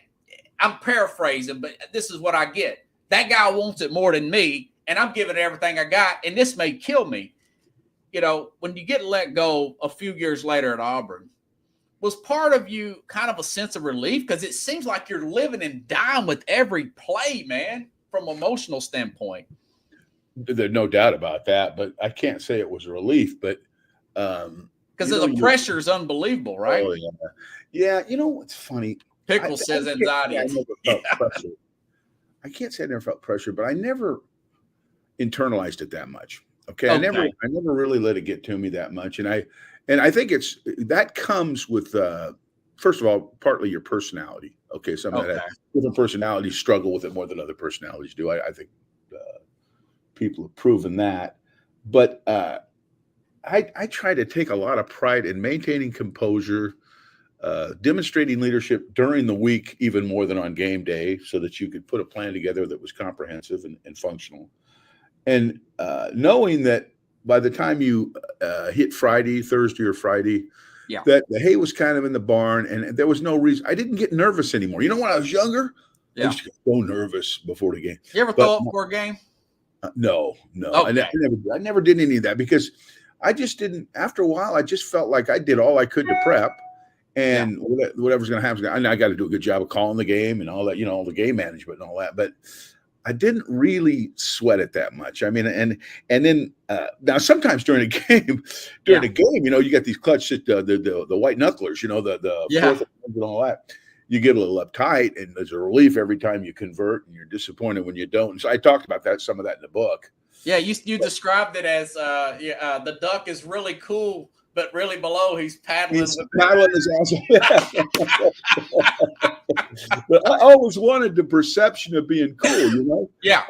Speaker 2: I'm paraphrasing, but this is what I get. That guy wants it more than me, and I'm giving everything I got, and this may kill me. When you get let go a few years later at Auburn, was part of you kind of a sense of relief? Because it seems like you're living and dying with every play, man, from an emotional standpoint.
Speaker 3: There's no doubt about that, but I can't say it was a relief. But
Speaker 2: because the pressure is unbelievable, right?
Speaker 3: Oh, yeah. You know what's funny?
Speaker 2: Pickle says anxiety.
Speaker 3: I never felt pressure. I can't say I never felt pressure, but I never internalized it that much. Okay. I never really let it get to me that much. And I think that comes with first of all, partly your personality. Okay. Some of that different personalities struggle with it more than other personalities do. I think people have proven that. But I try to take a lot of pride in maintaining composure, demonstrating leadership during the week, even more than on game day, so that you could put a plan together that was comprehensive and functional. And knowing that by the time you hit Thursday or Friday, that the hay was kind of in the barn and there was no reason. I didn't get nervous anymore. When I was younger, I used to get so nervous before the game.
Speaker 2: You ever throw up for a game?
Speaker 3: No.
Speaker 2: Okay.
Speaker 3: I never did any of that because I just didn't. After a while, I just felt like I did all I could to prep, and whatever's going to happen, I got to do a good job of calling the game and all that, all the game management and all that. But I didn't really sweat it that much. I mean, and then now sometimes during a game, you got these clutch, the white knucklers, the fourth and all that. You get a little uptight, and there's a relief every time you convert, and you're disappointed when you don't. And so I talked about some of that in the book.
Speaker 2: Yeah, you described it as the duck is really cool, but really below he's paddling.
Speaker 3: He's paddling his ass. But I always wanted the perception of being cool,
Speaker 2: Yeah.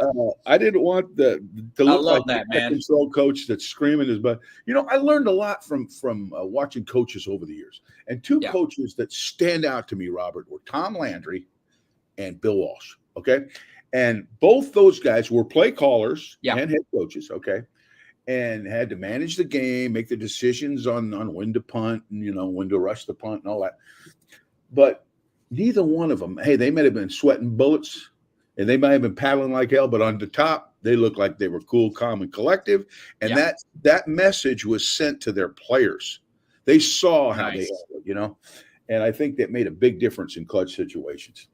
Speaker 3: I didn't want to look like
Speaker 2: that,
Speaker 3: a control coach that's screaming his butt. I learned a lot from watching coaches over the years. And two coaches that stand out to me, Robert, were Tom Landry and Bill Walsh. Okay. And both those guys were play callers and head coaches, okay, and had to manage the game, make the decisions on when to punt and, when to rush the punt and all that. But neither one of them, they might have been sweating bullets and they might have been paddling like hell, but on the top, They looked like they were cool, calm, and collective. And that message was sent to their players. They saw how they handled, and I think that made a big difference in clutch situations.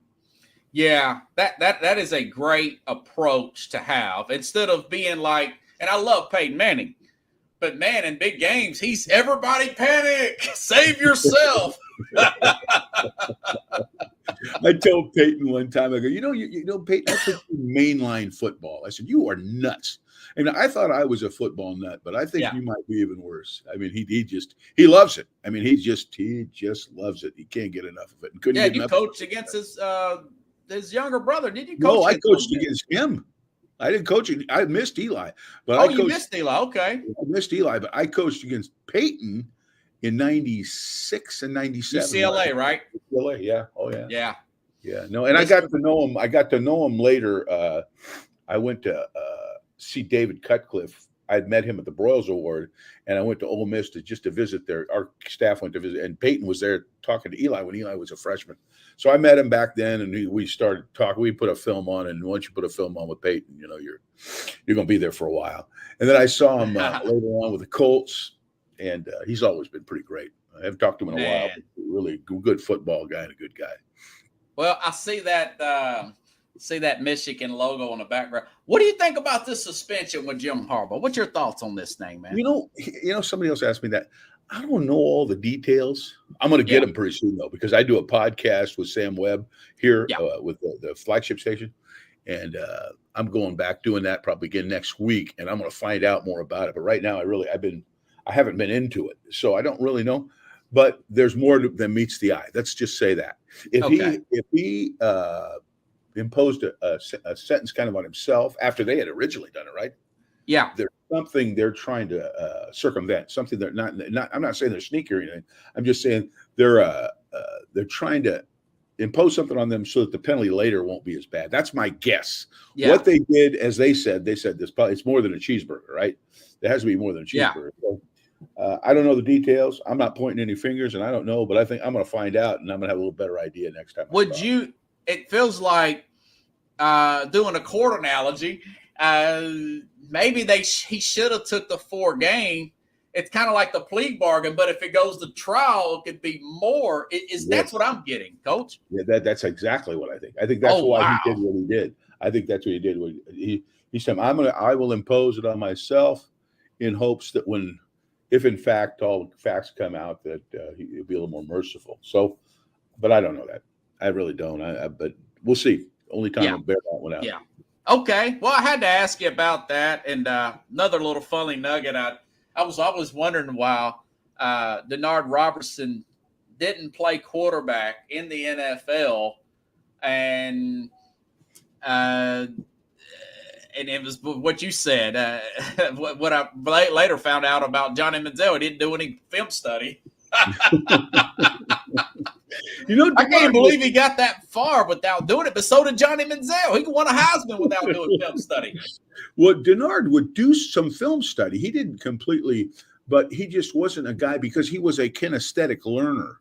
Speaker 2: Yeah, that is a great approach to have. Instead of being like, and I love Peyton Manning, but man, in big games, he's everybody panic, save yourself.
Speaker 3: I told Peyton one time, I go, Peyton, I think mainline football. I said, you are nuts. And I thought I was a football nut, but I think you might be even worse. I mean, he loves it. I mean, he just loves it. He can't get enough of it. And couldn't get
Speaker 2: you
Speaker 3: enough
Speaker 2: coached against his younger brother, did you?
Speaker 3: No, I coached against him. I didn't coach it. I missed Eli. But
Speaker 2: you missed Eli. Okay.
Speaker 3: I missed Eli, but I coached against Peyton in 96 and 97.
Speaker 2: UCLA, right?
Speaker 3: UCLA, yeah. Oh, yeah.
Speaker 2: Yeah.
Speaker 3: Yeah. No, and I got to know him. I got to know him later. I went to see David Cutcliffe. I'd met him at the Broyles Award, and I went to Ole Miss to visit there. Our staff went to visit, and Peyton was there talking to Eli when Eli was a freshman. So I met him back then, and we started talking. We put a film on, and once you put a film on with Peyton, you're going to be there for a while. And then I saw him later on with the Colts, and he's always been pretty great. I haven't talked to him in a while. Really good football guy and a good guy.
Speaker 2: Well, I see that Michigan logo in the background. What do you think about this suspension with Jim Harbaugh? What's your thoughts on this thing, man?
Speaker 3: Somebody else asked me that. I don't know all the details. I'm going to get them pretty soon, though, because I do a podcast with Sam Webb here with the flagship station. And I'm going back doing that probably again next week. And I'm going to find out more about it. But right now, I haven't been into it. So I don't really know. But there's more than meets the eye. Let's just say that. If he imposed a sentence kind of on himself after they had originally done it, right?
Speaker 2: Yeah.
Speaker 3: There's something they're trying to circumvent, something they're not, I'm not saying they're sneaky or anything. I'm just saying they're trying to impose something on them so that the penalty later won't be as bad. That's my guess. Yeah. What they did, as they said this probably, it's more than a cheeseburger, right? It has to be more than a cheeseburger. Yeah. So, I don't know the details. I'm not pointing any fingers, and I don't know, but I think I'm going to find out, and I'm going to have a little better idea next time.
Speaker 2: It feels like doing a court analogy. Maybe he should have took the 4-game. It's kind of like the plea bargain, but if it goes to trial, it could be more. That's what I'm getting, Coach?
Speaker 3: Yeah, that's exactly what I think. I think that's why he did what he did. I think that's what he did. He said, I will impose it on myself in hopes that if in fact all the facts come out, that he'll be a little more merciful. So, but I don't know that. I really don't. But we'll see. Only time will bear that one out.
Speaker 2: Yeah. Okay. Well, I had to ask you about that. And another little funny nugget. I was always wondering why Denard Robertson didn't play quarterback in the NFL, and it was what you said. What I later found out about Johnny Manziel, he didn't do any film study. I can't believe he got that far without doing it, but so did Johnny Manziel. He won a Heisman without doing film study.
Speaker 3: Well, Denard would do some film study. He didn't completely, but he just wasn't a guy because he was a kinesthetic learner.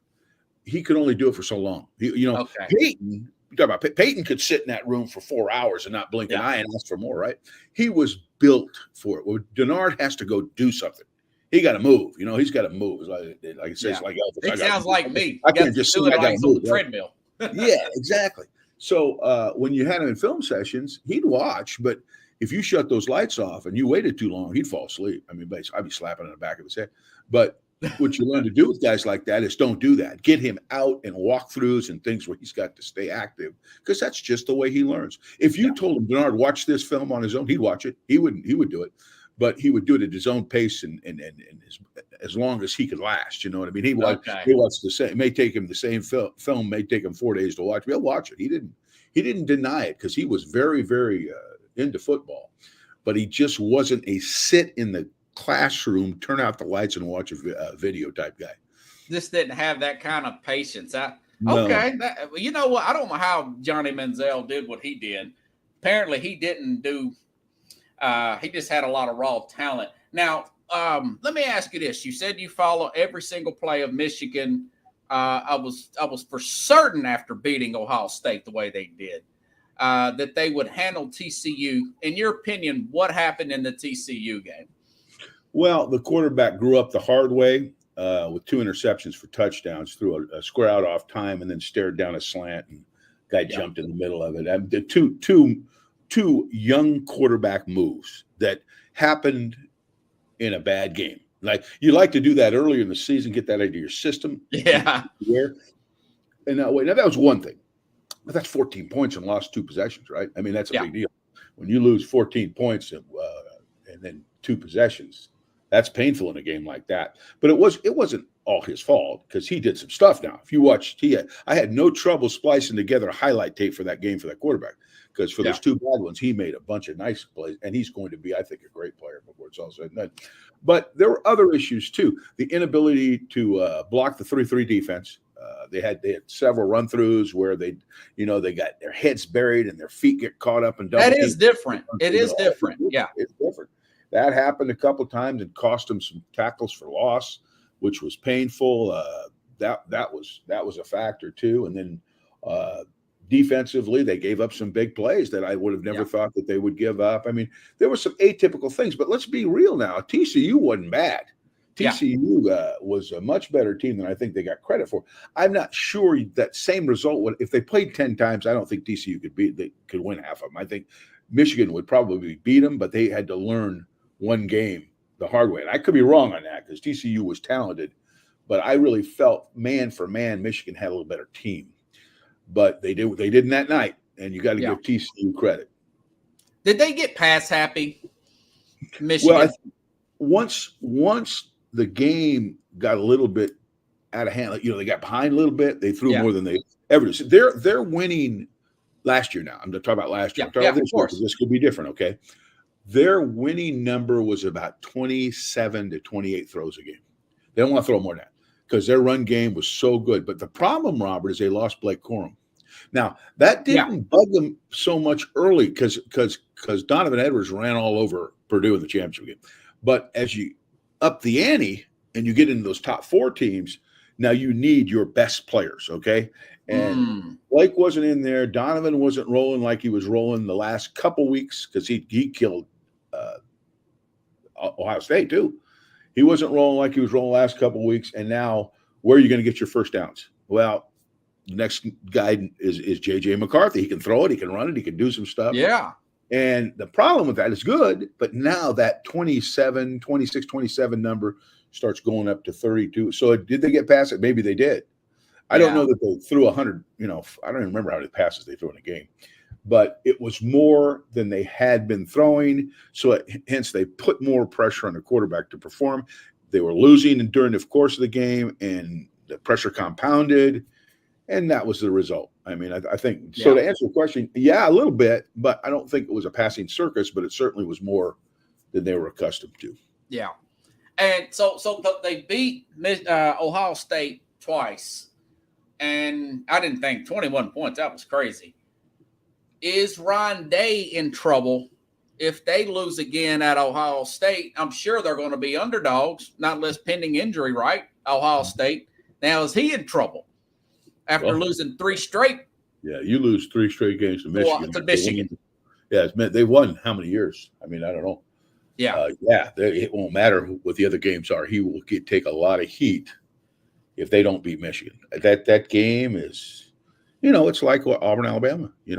Speaker 3: He could only do it for so long. Peyton, you talk about Peyton could sit in that room for 4 hours and not blink an eye and ask for more, right? He was built for it. Well, Denard has to go do something. He got to move. He's got to move. Like it says, like Elvis.
Speaker 2: He sounds like me.
Speaker 3: I can't just do it. I got to move.
Speaker 2: Treadmill.
Speaker 3: Yeah, exactly. So when you had him in film sessions, he'd watch, but if you shut those lights off and you waited too long, he'd fall asleep. I mean, I'd be slapping on the back of his head. But what you learn to do with guys like that is don't do that. Get him out and walkthroughs and things where he's got to stay active, because that's just the way he learns. If you told him, Denard, watch this film on his own, he'd watch it. He would do it, but he would do it at his own pace and as long as he could last. You know what I mean? He watched the same. It may take him the same film. May take him 4 days to watch. He'll watch it. He didn't deny it because he was very, very into football, but he just wasn't a sit in the classroom, turn out the lights and watch a video type guy.
Speaker 2: Just didn't have that kind of patience. Okay. You know what? I don't know how Johnny Manziel did what he did. Apparently he didn't do, he just had a lot of raw talent. Now, let me ask you this. You said you follow every single play of Michigan. I was for certain after beating Ohio State the way they did. that they would handle TCU. In your opinion, what happened in the TCU game?
Speaker 3: Well, the quarterback grew up the hard way with 2 interceptions for touchdowns, threw a square out off time, and then stared down a slant, and guy jumped in the middle of it. The two young quarterback moves that happened in a bad game. Like, you like to do that earlier in the season, get that into your system.
Speaker 2: Yeah.
Speaker 3: And now that was one thing. But that's 14 points and lost 2 possessions, right? I mean, that's a big deal. When you lose 14 points and then 2 possessions, that's painful in a game like that. But it wasn't all his fault because he did some stuff. Now, if you watched, I had no trouble splicing together a highlight tape for that game for that quarterback, because for those 2 bad ones, he made a bunch of nice plays, and he's going to be, I think, a great player before it's all said and done. But there were other issues too. The inability to block the 3-3 defense. They had several run-throughs where they got their heads buried and their feet get caught up and
Speaker 2: that is different. It is different. Yeah,
Speaker 3: it's different. That happened a couple of times and cost them some tackles for loss, which was painful. That was a factor too. And then defensively, they gave up some big plays that I would have never thought that they would give up. I mean, there were some atypical things, but let's be real now. TCU wasn't bad. TCU was a much better team than I think they got credit for. I'm not sure that same result would, if they played 10 times, I don't think TCU could win half of them. I think Michigan would probably beat them, but they had to learn one game the hard way. And I could be wrong on that because TCU was talented, but I really felt man for man, Michigan had a little better team. But they didn't that night, and you got to give TCU credit. Did
Speaker 2: they get pass happy, Michigan?
Speaker 3: Well, once the game got a little bit out of hand, they got behind a little bit. They threw more than they ever did. They're winning last year now. I'm talking about last year. I'm talking about this year, this could be different, okay? Their winning number was about 27 to 28 throws a game. They don't want to throw more than that because their run game was so good. But the problem, Robert, is they lost Blake Corum. Now, that didn't bug them so much early because Donovan Edwards ran all over Purdue in the championship game. But as you up the ante and you get into those top 4 teams, now you need your best players, okay? And Blake wasn't in there. Donovan wasn't rolling like he was rolling the last couple weeks because he killed Ohio State too. He wasn't rolling like he was rolling the last couple weeks. And now, where are you going to get your first downs? Well, the next guy is J.J. McCarthy. He can throw it. He can run it. He can do some stuff.
Speaker 2: Yeah.
Speaker 3: And the problem with that is good, but now that 26, 27 number starts going up to 32. So did they get past it? Maybe they did. I don't know that they threw 100, I don't even remember how many passes they threw in a game. But it was more than they had been throwing. So hence they put more pressure on the quarterback to perform. They were losing during the course of the game, and the pressure compounded, and that was the result. I mean, I think so. To answer the question, a little bit, but I don't think it was a passing circus, but it certainly was more than they were accustomed to.
Speaker 2: Yeah. And so they beat Ohio State twice, and I didn't think 21 points. That was crazy. Is Ryan Day in trouble if they lose again at Ohio State? I'm sure they're going to be underdogs, not less pending injury, right? Ohio State. Now, is he in trouble after losing 3 straight?
Speaker 3: Yeah, you lose 3 straight games to Michigan.
Speaker 2: Yeah,
Speaker 3: they won how many years? I mean, I don't know.
Speaker 2: Yeah.
Speaker 3: It won't matter what the other games are. He will take a lot of heat if they don't beat Michigan. That game is, it's like Auburn, Alabama. 3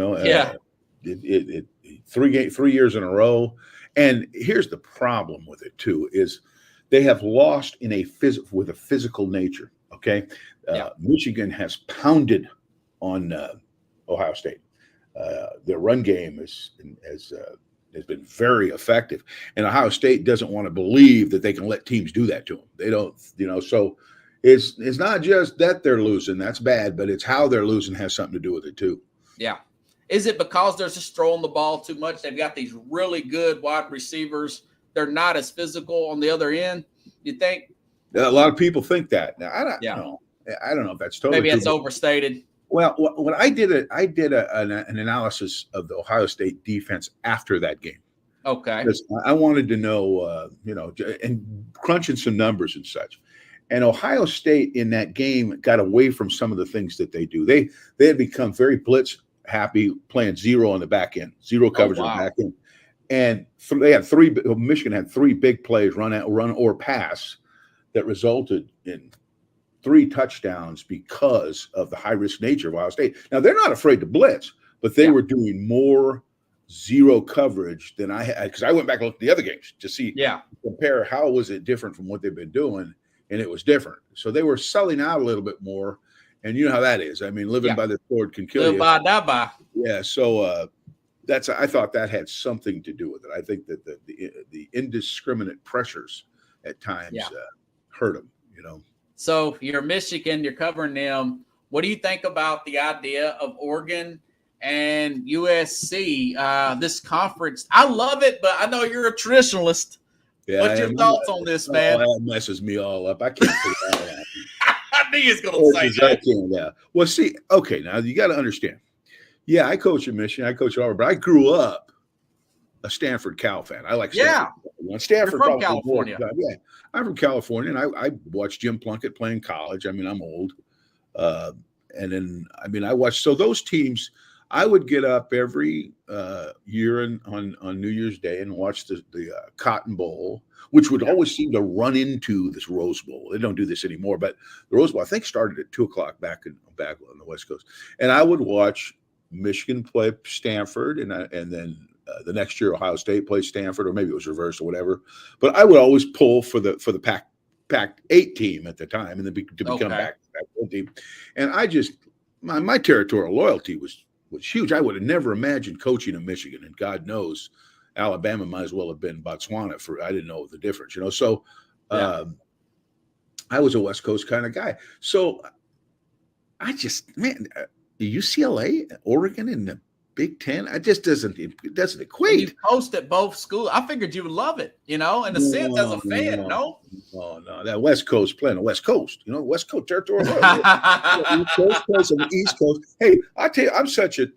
Speaker 3: years in a row. And here's the problem with it too: is they have lost with a physical nature. Okay, Michigan has pounded on Ohio State. Their run game has been very effective, and Ohio State doesn't want to believe that they can let teams do that to them. They don't, So it's not just that they're losing. That's bad, but it's how they're losing has something to do with it too.
Speaker 2: Yeah. Is it because they're just throwing the ball too much? They've got these really good wide receivers. They're not as physical on the other end, you think?
Speaker 3: A lot of people think that. Now, I don't know. I don't know if that's totally
Speaker 2: maybe it's overstated.
Speaker 3: Well, when I did an analysis of the Ohio State defense after that game.
Speaker 2: Okay.
Speaker 3: Because I wanted to know, and crunching some numbers and such. And Ohio State in that game got away from some of the things that they do. They had become very blitz happy playing zero on the back end, zero coverage on the
Speaker 2: wow.
Speaker 3: back end. And they had Michigan had 3 big plays, run or pass, that resulted in 3 touchdowns because of the high-risk nature of Ohio State. Now, they're not afraid to blitz, but they were doing more zero coverage than I had, because I went back and looked at the other games to see, compare how was it different from what they've been doing, and it was different. So they were selling out a little bit more, and you know how that is. I mean, living by the sword can kill you.
Speaker 2: Live by, die by.
Speaker 3: Yeah, so I thought that had something to do with it. I think that the indiscriminate pressures at times hurt them, you know.
Speaker 2: So you're Michigan, you're covering them. What do you think about the idea of Oregon and USC, this conference? I love it, but I know you're a traditionalist.
Speaker 3: Yeah,
Speaker 2: what's your thoughts on this, man?
Speaker 3: That messes me all up. I can't figure that out.
Speaker 2: I knew he was going to say that.
Speaker 3: Yeah. Well, see, okay, now you got to understand. Yeah, I coach at Michigan. I coach at Auburn, but I grew up a Stanford Cal fan. I like Stanford. Yeah. Stanford.
Speaker 2: You're from California.
Speaker 3: Yeah, I'm from California, and I watched Jim Plunkett play in college. I mean, I'm old. And then, I mean, I watched. So those teams, I would get up every year on New Year's Day and watch the Cotton Bowl, which would always seem to run into this Rose Bowl. They don't do this anymore, but the Rose Bowl, I think, started at 2:00 back on the West Coast. And I would watch Michigan play Stanford, and then the next year Ohio State plays Stanford, or maybe it was reversed or whatever. But I would always pull for the Pac-8 team at the time, and then to become Pac-12 team. And I just my territorial loyalty was huge. I would have never imagined coaching in Michigan, and God knows Alabama might as well have been Botswana I didn't know the difference, you know. So I was a West Coast kind of guy. So I just, UCLA, Oregon, and the Big Ten, it doesn't equate.
Speaker 2: You coached at both schools. I figured you would love it, you know, in a sense as a fan, no?
Speaker 3: No, that West Coast playing the West Coast, you know, West Coast territory. East Coast plays on the East Coast. Hey, I tell you,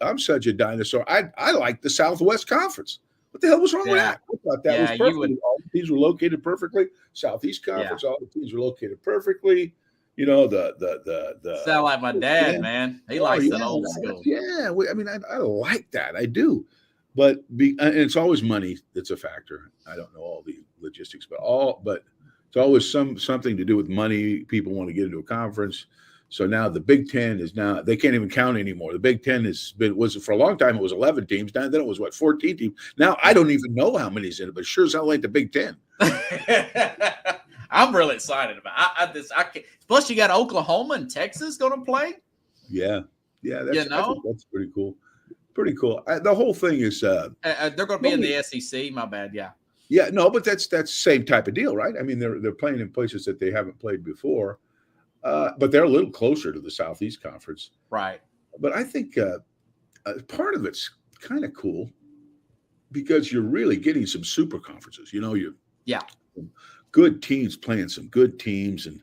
Speaker 3: I'm such a dinosaur. I like the Southwest Conference. What the hell was wrong with that? I thought that was perfect. All the teams were located perfectly. Southeast Conference, all the teams were located perfectly. You know, the
Speaker 2: sound like my dad, man. He likes that old school.
Speaker 3: Yeah, I like that. I do, but and it's always money that's a factor. I don't know all the logistics, but it's always something to do with money. People want to get into a conference, so now the Big Ten they can't even count anymore. The Big Ten was for a long time it was 11 teams. Then it was 14 teams. Now I don't even know how many's in it, but sure as hell like the Big Ten.
Speaker 2: I'm really excited about it. I can't. Plus, you got Oklahoma and Texas going to play.
Speaker 3: Yeah, that's pretty cool. Pretty cool. The whole thing is
Speaker 2: they're going to be in the SEC. My bad. Yeah.
Speaker 3: Yeah, no, but that's the same type of deal, right? I mean, they're playing in places that they haven't played before, but they're a little closer to the Southeast Conference,
Speaker 2: right?
Speaker 3: But I think part of it's kind of cool because you're really getting some super conferences. You know, good teams playing some good teams, and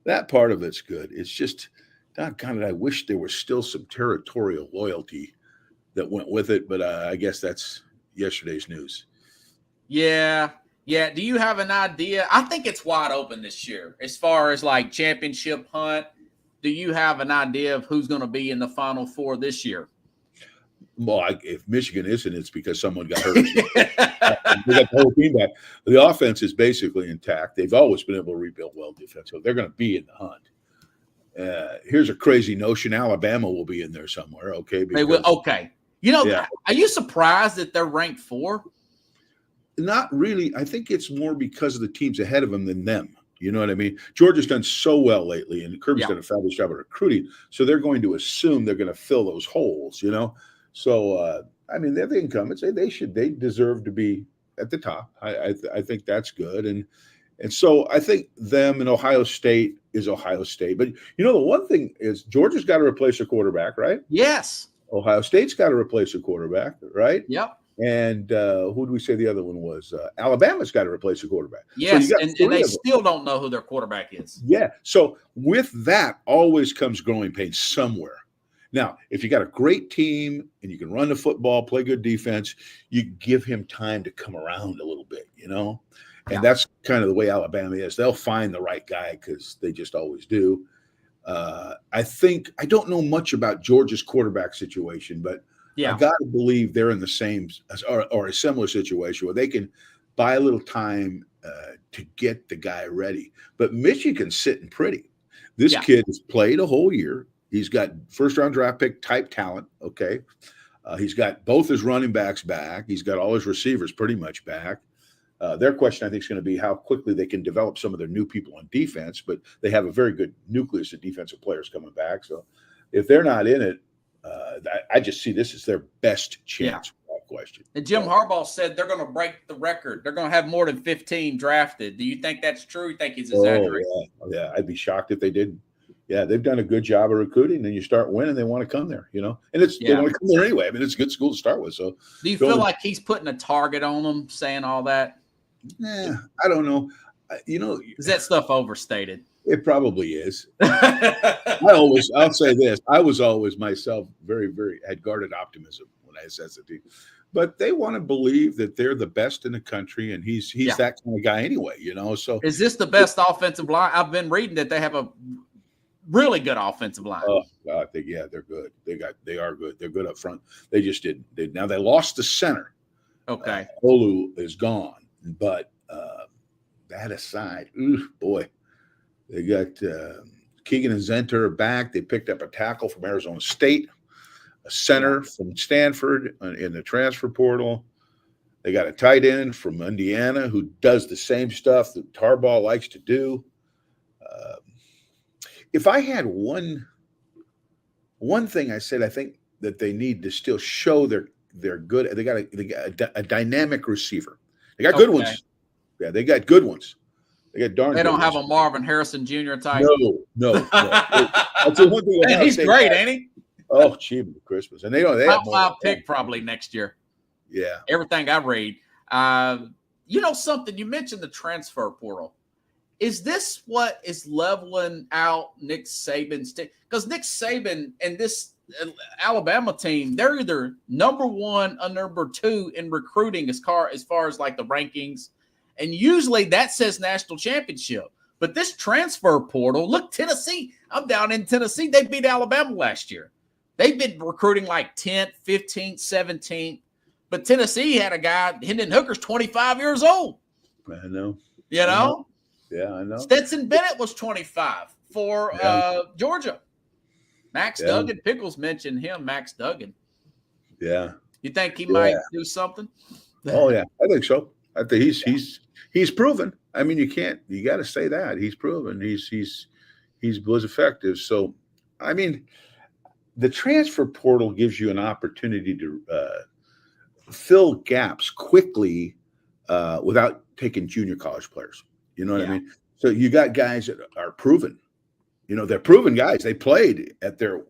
Speaker 3: that part of it's good. It's just, doggone it, I wish there was still some territorial loyalty that went with it, but I guess that's yesterday's news.
Speaker 2: Yeah. Do you have an idea? I think it's wide open this year as far as like championship hunt. Do you have an idea of who's going to be in the Final Four this year?
Speaker 3: Well, if Michigan isn't, it's because someone got hurt. We got the whole team back. The offense is basically intact. They've always been able to rebuild well defensively. They're going to be in the hunt. Here's a crazy notion: Alabama will be in there somewhere. Okay,
Speaker 2: they will. Okay, you know, are you surprised that they're ranked 4?
Speaker 3: Not really. I think it's more because of the teams ahead of them than them. You know what I mean? Georgia's done so well lately, and Kirby's done a fabulous job of recruiting. So they're going to assume they're going to fill those holes. You know. So, I mean, they're the incumbents. They deserve to be at the top. I think that's good. And so I think them and Ohio State is Ohio State. But, you know, the one thing is Georgia's got to replace a quarterback, right?
Speaker 2: Yes.
Speaker 3: Ohio State's got to replace a quarterback, right?
Speaker 2: Yep.
Speaker 3: And who do we say the other one was? Alabama's got to replace a quarterback.
Speaker 2: Yes, so and they still don't know who their quarterback is.
Speaker 3: Yeah. So with that always comes growing pains somewhere. Now, if you got a great team and you can run the football, play good defense, you give him time to come around a little bit, you know? And that's kind of the way Alabama is. They'll find the right guy because they just always do. I don't know much about Georgia's quarterback situation, but I
Speaker 2: Yeah.
Speaker 3: got to believe they're in the same or a similar situation where they can buy a little time to get the guy ready. But Michigan's sitting pretty. This
Speaker 2: Yeah.
Speaker 3: kid has played a whole year. He's got first-round draft pick type talent. Okay. He's got both his running backs back. He's got all his receivers pretty much back. Their question, I think, is going to be how quickly they can develop some of their new people on defense, but they have a very good nucleus of defensive players coming back. So if they're not in it, I just see this as their best chance. Without question.
Speaker 2: And Jim Harbaugh said they're going to break the record. They're going to have more than 15 drafted. Do you think that's true? You think he's exaggerating?
Speaker 3: Yeah. I'd be shocked if they didn't. Yeah, they've done a good job of recruiting, and you start winning, they want to come there, and they want to come there anyway. I mean, it's a good school to start with. So,
Speaker 2: do you feel like he's putting a target on them, saying all that?
Speaker 3: Yeah, I don't know.
Speaker 2: Is that stuff overstated?
Speaker 3: It probably is. I'll say this: I was always myself very, very had guarded optimism when I assessed the team, but they want to believe that they're the best in the country, and he's that kind of guy anyway. So
Speaker 2: is this the best offensive line? I've been reading that they have a really good offensive line.
Speaker 3: Oh, God, they're good. They are good. They're good up front. They just didn't. Now they lost the center.
Speaker 2: Okay.
Speaker 3: Olu is gone, but that aside, boy, they got Keegan and Zenter back. They picked up a tackle from Arizona State, a center from Stanford in the transfer portal. They got a tight end from Indiana who does the same stuff that Harbaugh likes to do. If I had one thing I said, I think that they need to still show they're good. They got a dynamic receiver. They got good ones. Yeah, they got good ones. They got darn.
Speaker 2: They don't have
Speaker 3: ones.
Speaker 2: a Marvin Harrison Jr. type.
Speaker 3: No. That's the one thing.
Speaker 2: He's great, ain't he?
Speaker 3: Oh, gee, Christmas, and they don't. They
Speaker 2: Top
Speaker 3: have
Speaker 2: 5 pick probably next year.
Speaker 3: Yeah.
Speaker 2: Everything I read. Something you mentioned the transfer portal. Is this what is leveling out Nick Saban's team? Because Nick Saban and this Alabama team, they're either number 1 or number 2 in recruiting as far as like the rankings. And usually that says national championship. But this transfer portal, look, Tennessee. I'm down in Tennessee. They beat Alabama last year. They've been recruiting like 10th, 15th, 17th. But Tennessee had a guy, Hendon Hooker's 25 years old.
Speaker 3: I know.
Speaker 2: You know?
Speaker 3: Yeah, I know.
Speaker 2: Stetson Bennett was 25 for Georgia. Max Duggan, Pickles mentioned him, Max Duggan.
Speaker 3: Yeah.
Speaker 2: You think he might do something?
Speaker 3: Oh, yeah. I think so. I think he's proven. I mean, you got to say that. He's proven. He was effective. So, I mean, the transfer portal gives you an opportunity to fill gaps quickly without taking junior college players. You know what I mean? So you got guys that are proven. They're proven guys. They played at their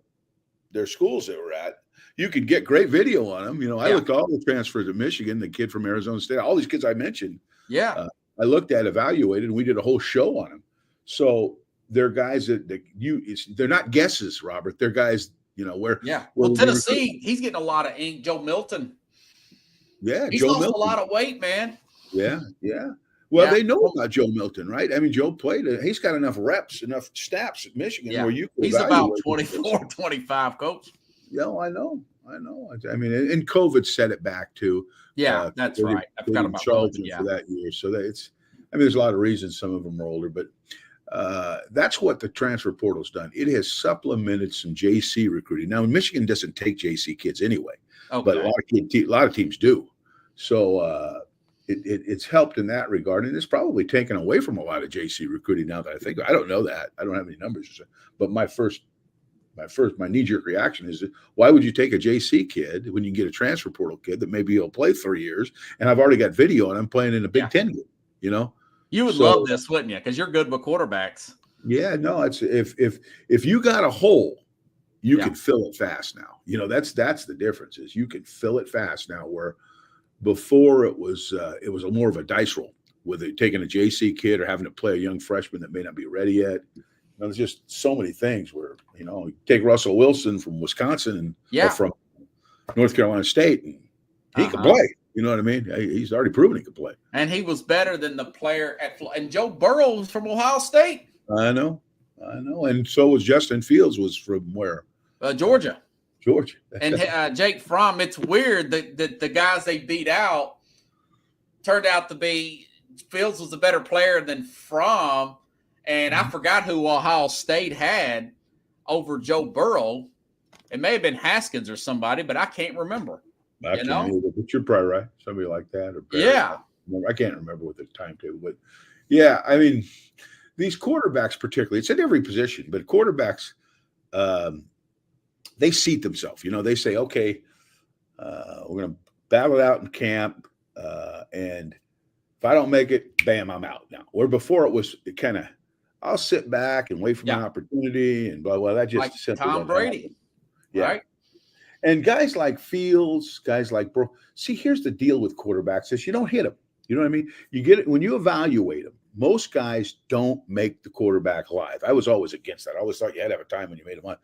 Speaker 3: schools they were at. You could get great video on them. I looked at all the transfers at Michigan, the kid from Arizona State, all these kids I mentioned.
Speaker 2: Yeah.
Speaker 3: I looked at, evaluated, and we did a whole show on them. So they're guys they're not guesses, Robert. They're guys, where.
Speaker 2: Yeah. Well, Tennessee, he's getting a lot of ink. Joe Milton.
Speaker 3: Yeah.
Speaker 2: He's lost a lot of weight, man.
Speaker 3: Yeah. Yeah. Well, they know about Joe Milton, right? I mean, Joe played it. He's got enough reps, enough snaps at Michigan where you can
Speaker 2: he's about 24, 25, coach.
Speaker 3: Yeah, I know. I mean, and COVID set it back too.
Speaker 2: Yeah, that's right. I forgot about
Speaker 3: Charlton for that year. So there's a lot of reasons. Some of them are older, but that's what the transfer portal's done. It has supplemented some JC recruiting. Now, Michigan doesn't take JC kids anyway, but a lot of teams do. So it's helped in that regard, and it's probably taken away from a lot of JC recruiting. Now that I think, I don't know that. I don't have any numbers, but my knee-jerk reaction is, why would you take a JC kid when you can get a transfer portal kid that maybe he'll play 3 years, and I've already got video and I'm playing in a Big Ten game, You would love this, wouldn't you? Because you're good with quarterbacks. Yeah, no, it's if you got a hole, you can fill it fast now. That's the difference, is you can fill it fast now, where before it was more of a dice roll with taking a JC kid or having to play a young freshman that may not be ready yet. There's just so many things where, take Russell Wilson from Wisconsin or from North Carolina State, and he can play. You know what I mean? He's already proven he can play. And he was better than the player and Joe Burrow was from Ohio State. I know. And so was Justin Fields, was from where? Georgia. Georgia.
Speaker 2: And Jake Fromm, it's weird that the guys they beat out turned out to be Fields was a better player than Fromm, and I forgot who Ohio State had over Joe Burrow. It may have been Haskins or somebody, but I can't remember.
Speaker 3: I can't either, but you're probably right. Somebody like that. Or
Speaker 2: yeah.
Speaker 3: I can't remember what the timetable, but yeah, I mean, these quarterbacks particularly, it's in every position, but quarterbacks, they seat themselves. They say, okay, we're going to battle it out in camp, and if I don't make it, bam, I'm out now. Where before it was kind of, I'll sit back and wait for my opportunity and blah, blah. That just
Speaker 2: like
Speaker 3: simply
Speaker 2: Tom Brady.
Speaker 3: Happen. Yeah.
Speaker 2: Right?
Speaker 3: And guys like Fields, guys like Bro. See, here's the deal with quarterbacks is you don't hit them. You know what I mean? You get it when you evaluate them. Most guys don't make the quarterback live. I was always against that. I always thought you had to have a time when you made him live.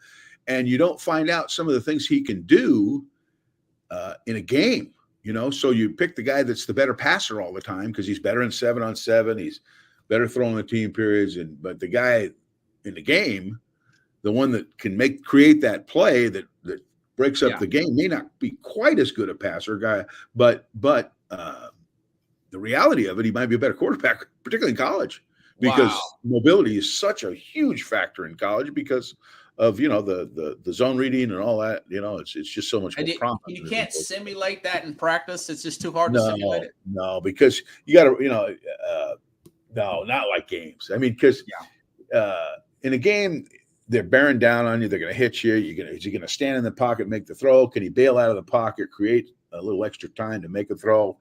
Speaker 3: And you don't find out some of the things he can do in a game. So you pick the guy that's the better passer all the time because he's better in 7-on-7. He's better throwing the team periods. But the guy in the game, the one that can create that play that breaks up the game, may not be quite as good a passer guy, but the reality of it, he might be a better quarterback, particularly in college, because mobility is such a huge factor in college because of the zone reading and all that. it's just so much more prominent.
Speaker 2: You can't simulate that in practice. It's just too hard to simulate it.
Speaker 3: No, because you got to no, not like games. I mean, because in a game they're bearing down on you, they're going to hit you. Is he going to stand in the pocket, make the throw? Can he bail out of the pocket, create a little extra time to make a throw?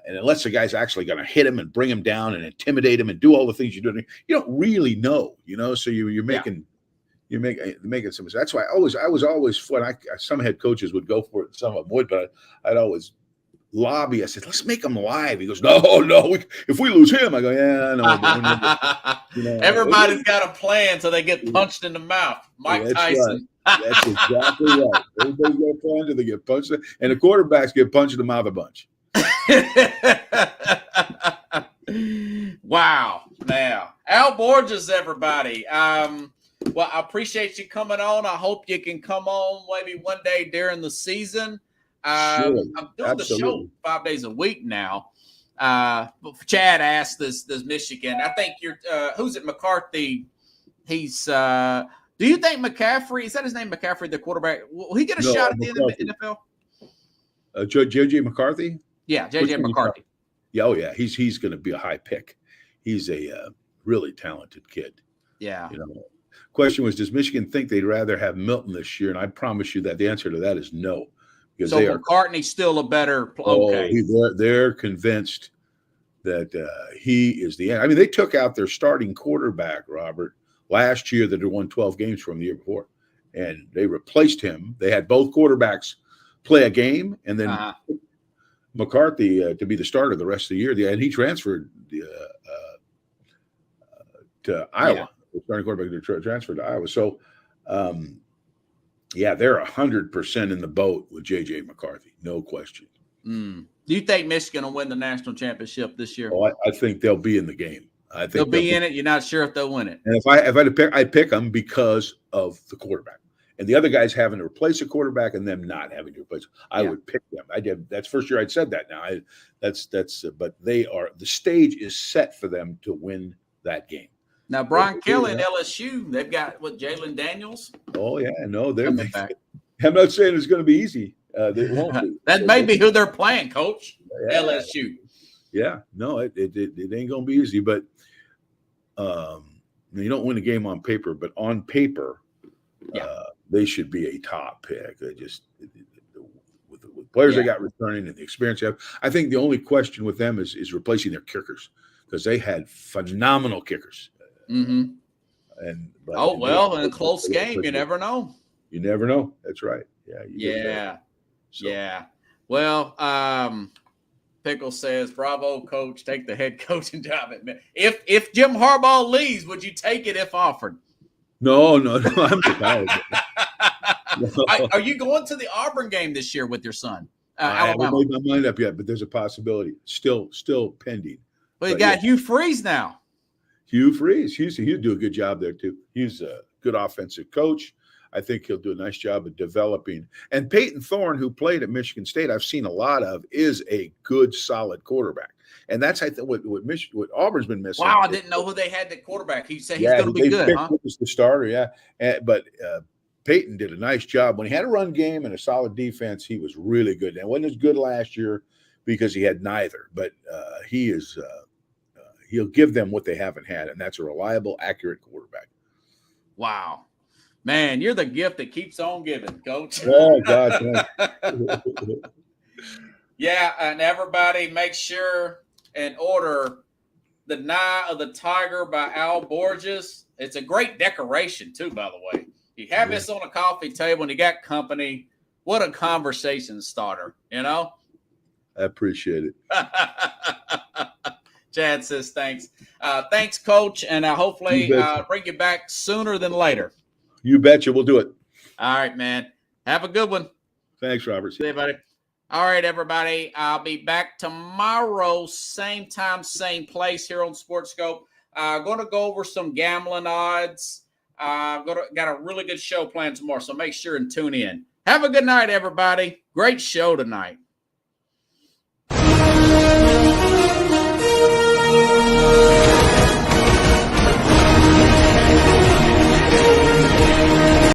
Speaker 3: And unless the guy's actually going to hit him and bring him down and intimidate him and do all the things you do, you don't really know. So you're making. You're making some. That's why I was always fun. Some head coaches would go for it, some of them would, but I'd always lobby. I said, "Let's make him live." He goes, "No. If we lose him," I go, "Yeah, no."
Speaker 2: Everybody's got a plan, so they get punched in the mouth. Mike Tyson.
Speaker 3: Right. That's exactly right. Everybody's got a plan, so they get punched, and the quarterbacks get punched in the mouth a bunch.
Speaker 2: Wow. Now, Al Borges, everybody. Well, I appreciate you coming on. I hope you can come on maybe one day during the season.
Speaker 3: Sure.
Speaker 2: I'm doing the show 5 days a week now. Chad asked this Michigan. I think you're who's it? McCarthy. He's do you think McCaffrey, is that his name, McCaffrey, the quarterback? Will he get a shot at the end of the NFL?
Speaker 3: JJ McCarthy?
Speaker 2: Yeah, JJ McCarthy.
Speaker 3: Yeah, oh yeah. He's gonna be a high pick. He's a really talented kid.
Speaker 2: Yeah.
Speaker 3: Question was, does Michigan think they'd rather have Milton this year? And I promise you that the answer to that is no.
Speaker 2: Because so McCartney's still a better okay.
Speaker 3: They're convinced that he is the end. I mean, they took out their starting quarterback, Robert, last year that had won 12 games from the year before. And they replaced him. They had both quarterbacks play a game and then McCarthy to be the starter the rest of the year. And he transferred to Iowa.
Speaker 2: Yeah.
Speaker 3: The starting quarterback transferred to Iowa. So, they're 100% in the boat with J.J. McCarthy, no question.
Speaker 2: Do you think Michigan will win the national championship this year?
Speaker 3: Oh, I think they'll be in the game. I think
Speaker 2: they'll be in it. You're not sure if they'll win it.
Speaker 3: And if I had to pick, I pick them because of the quarterback. And the other guys having to replace a quarterback and them not having to replace. I would pick them. I did. That's first year I'd said that. Now but they are. The stage is set for them to win that game.
Speaker 2: Now, Brian Kelly and LSU, they've got Jalen Daniels.
Speaker 3: Oh yeah, no, they're back. I'm not saying it's going to be easy. They won't be.
Speaker 2: That may be who they're playing, Coach. Yeah. LSU.
Speaker 3: Yeah, no, it ain't going to be easy. But you don't win a game on paper, but on paper, they should be a top pick. They just with the players they got returning and the experience they have. I think the only question with them is replacing their kickers because they had phenomenal kickers.
Speaker 2: Mm-hmm.
Speaker 3: In
Speaker 2: a close game, you never know.
Speaker 3: You never know. That's right.
Speaker 2: Yeah. Well, Pickle says, "Bravo, Coach. Take the head coaching job at Michigan. If Jim Harbaugh leaves, would you take it if offered?"
Speaker 3: No. I'm surprised.
Speaker 2: Are you going to the Auburn game this year with your son?
Speaker 3: I haven't made my mind up yet, but there's a possibility. Still pending.
Speaker 2: Well, you got Hugh Freeze now.
Speaker 3: Hugh Freeze. He'll do a good job there too. He's a good offensive coach. I think he'll do a nice job of developing. And Peyton Thorne, who played at Michigan State, I've seen a lot of, is a good, solid quarterback. And that's what Auburn's been missing.
Speaker 2: Wow, I didn't know who they had the quarterback. He said he's
Speaker 3: Yeah,
Speaker 2: going to be good, huh?
Speaker 3: He was the starter, yeah. But Peyton did a nice job. When he had a run game and a solid defense, he was really good. And wasn't as good last year because he had neither. But he is he'll give them what they haven't had, and that's a reliable, accurate quarterback.
Speaker 2: Wow. Man, you're the gift that keeps on giving, Coach.
Speaker 3: Oh, God.
Speaker 2: Yeah, and everybody make sure and order The Nye of the Tiger by Al Borges. It's a great decoration, too, by the way. You have this on a coffee table and you got company. What a conversation starter, you know?
Speaker 3: I appreciate it.
Speaker 2: Chad says thanks. Thanks, Coach, and hopefully bring you back sooner than later.
Speaker 3: You betcha. We'll do it.
Speaker 2: All right, man. Have a good one.
Speaker 3: Thanks, Robert.
Speaker 2: See you, buddy. All right, everybody. I'll be back tomorrow, same time, same place here on SportsScope. Going to go over some gambling odds. Got a really good show planned tomorrow, so make sure and tune in. Have a good night, everybody. Great show tonight.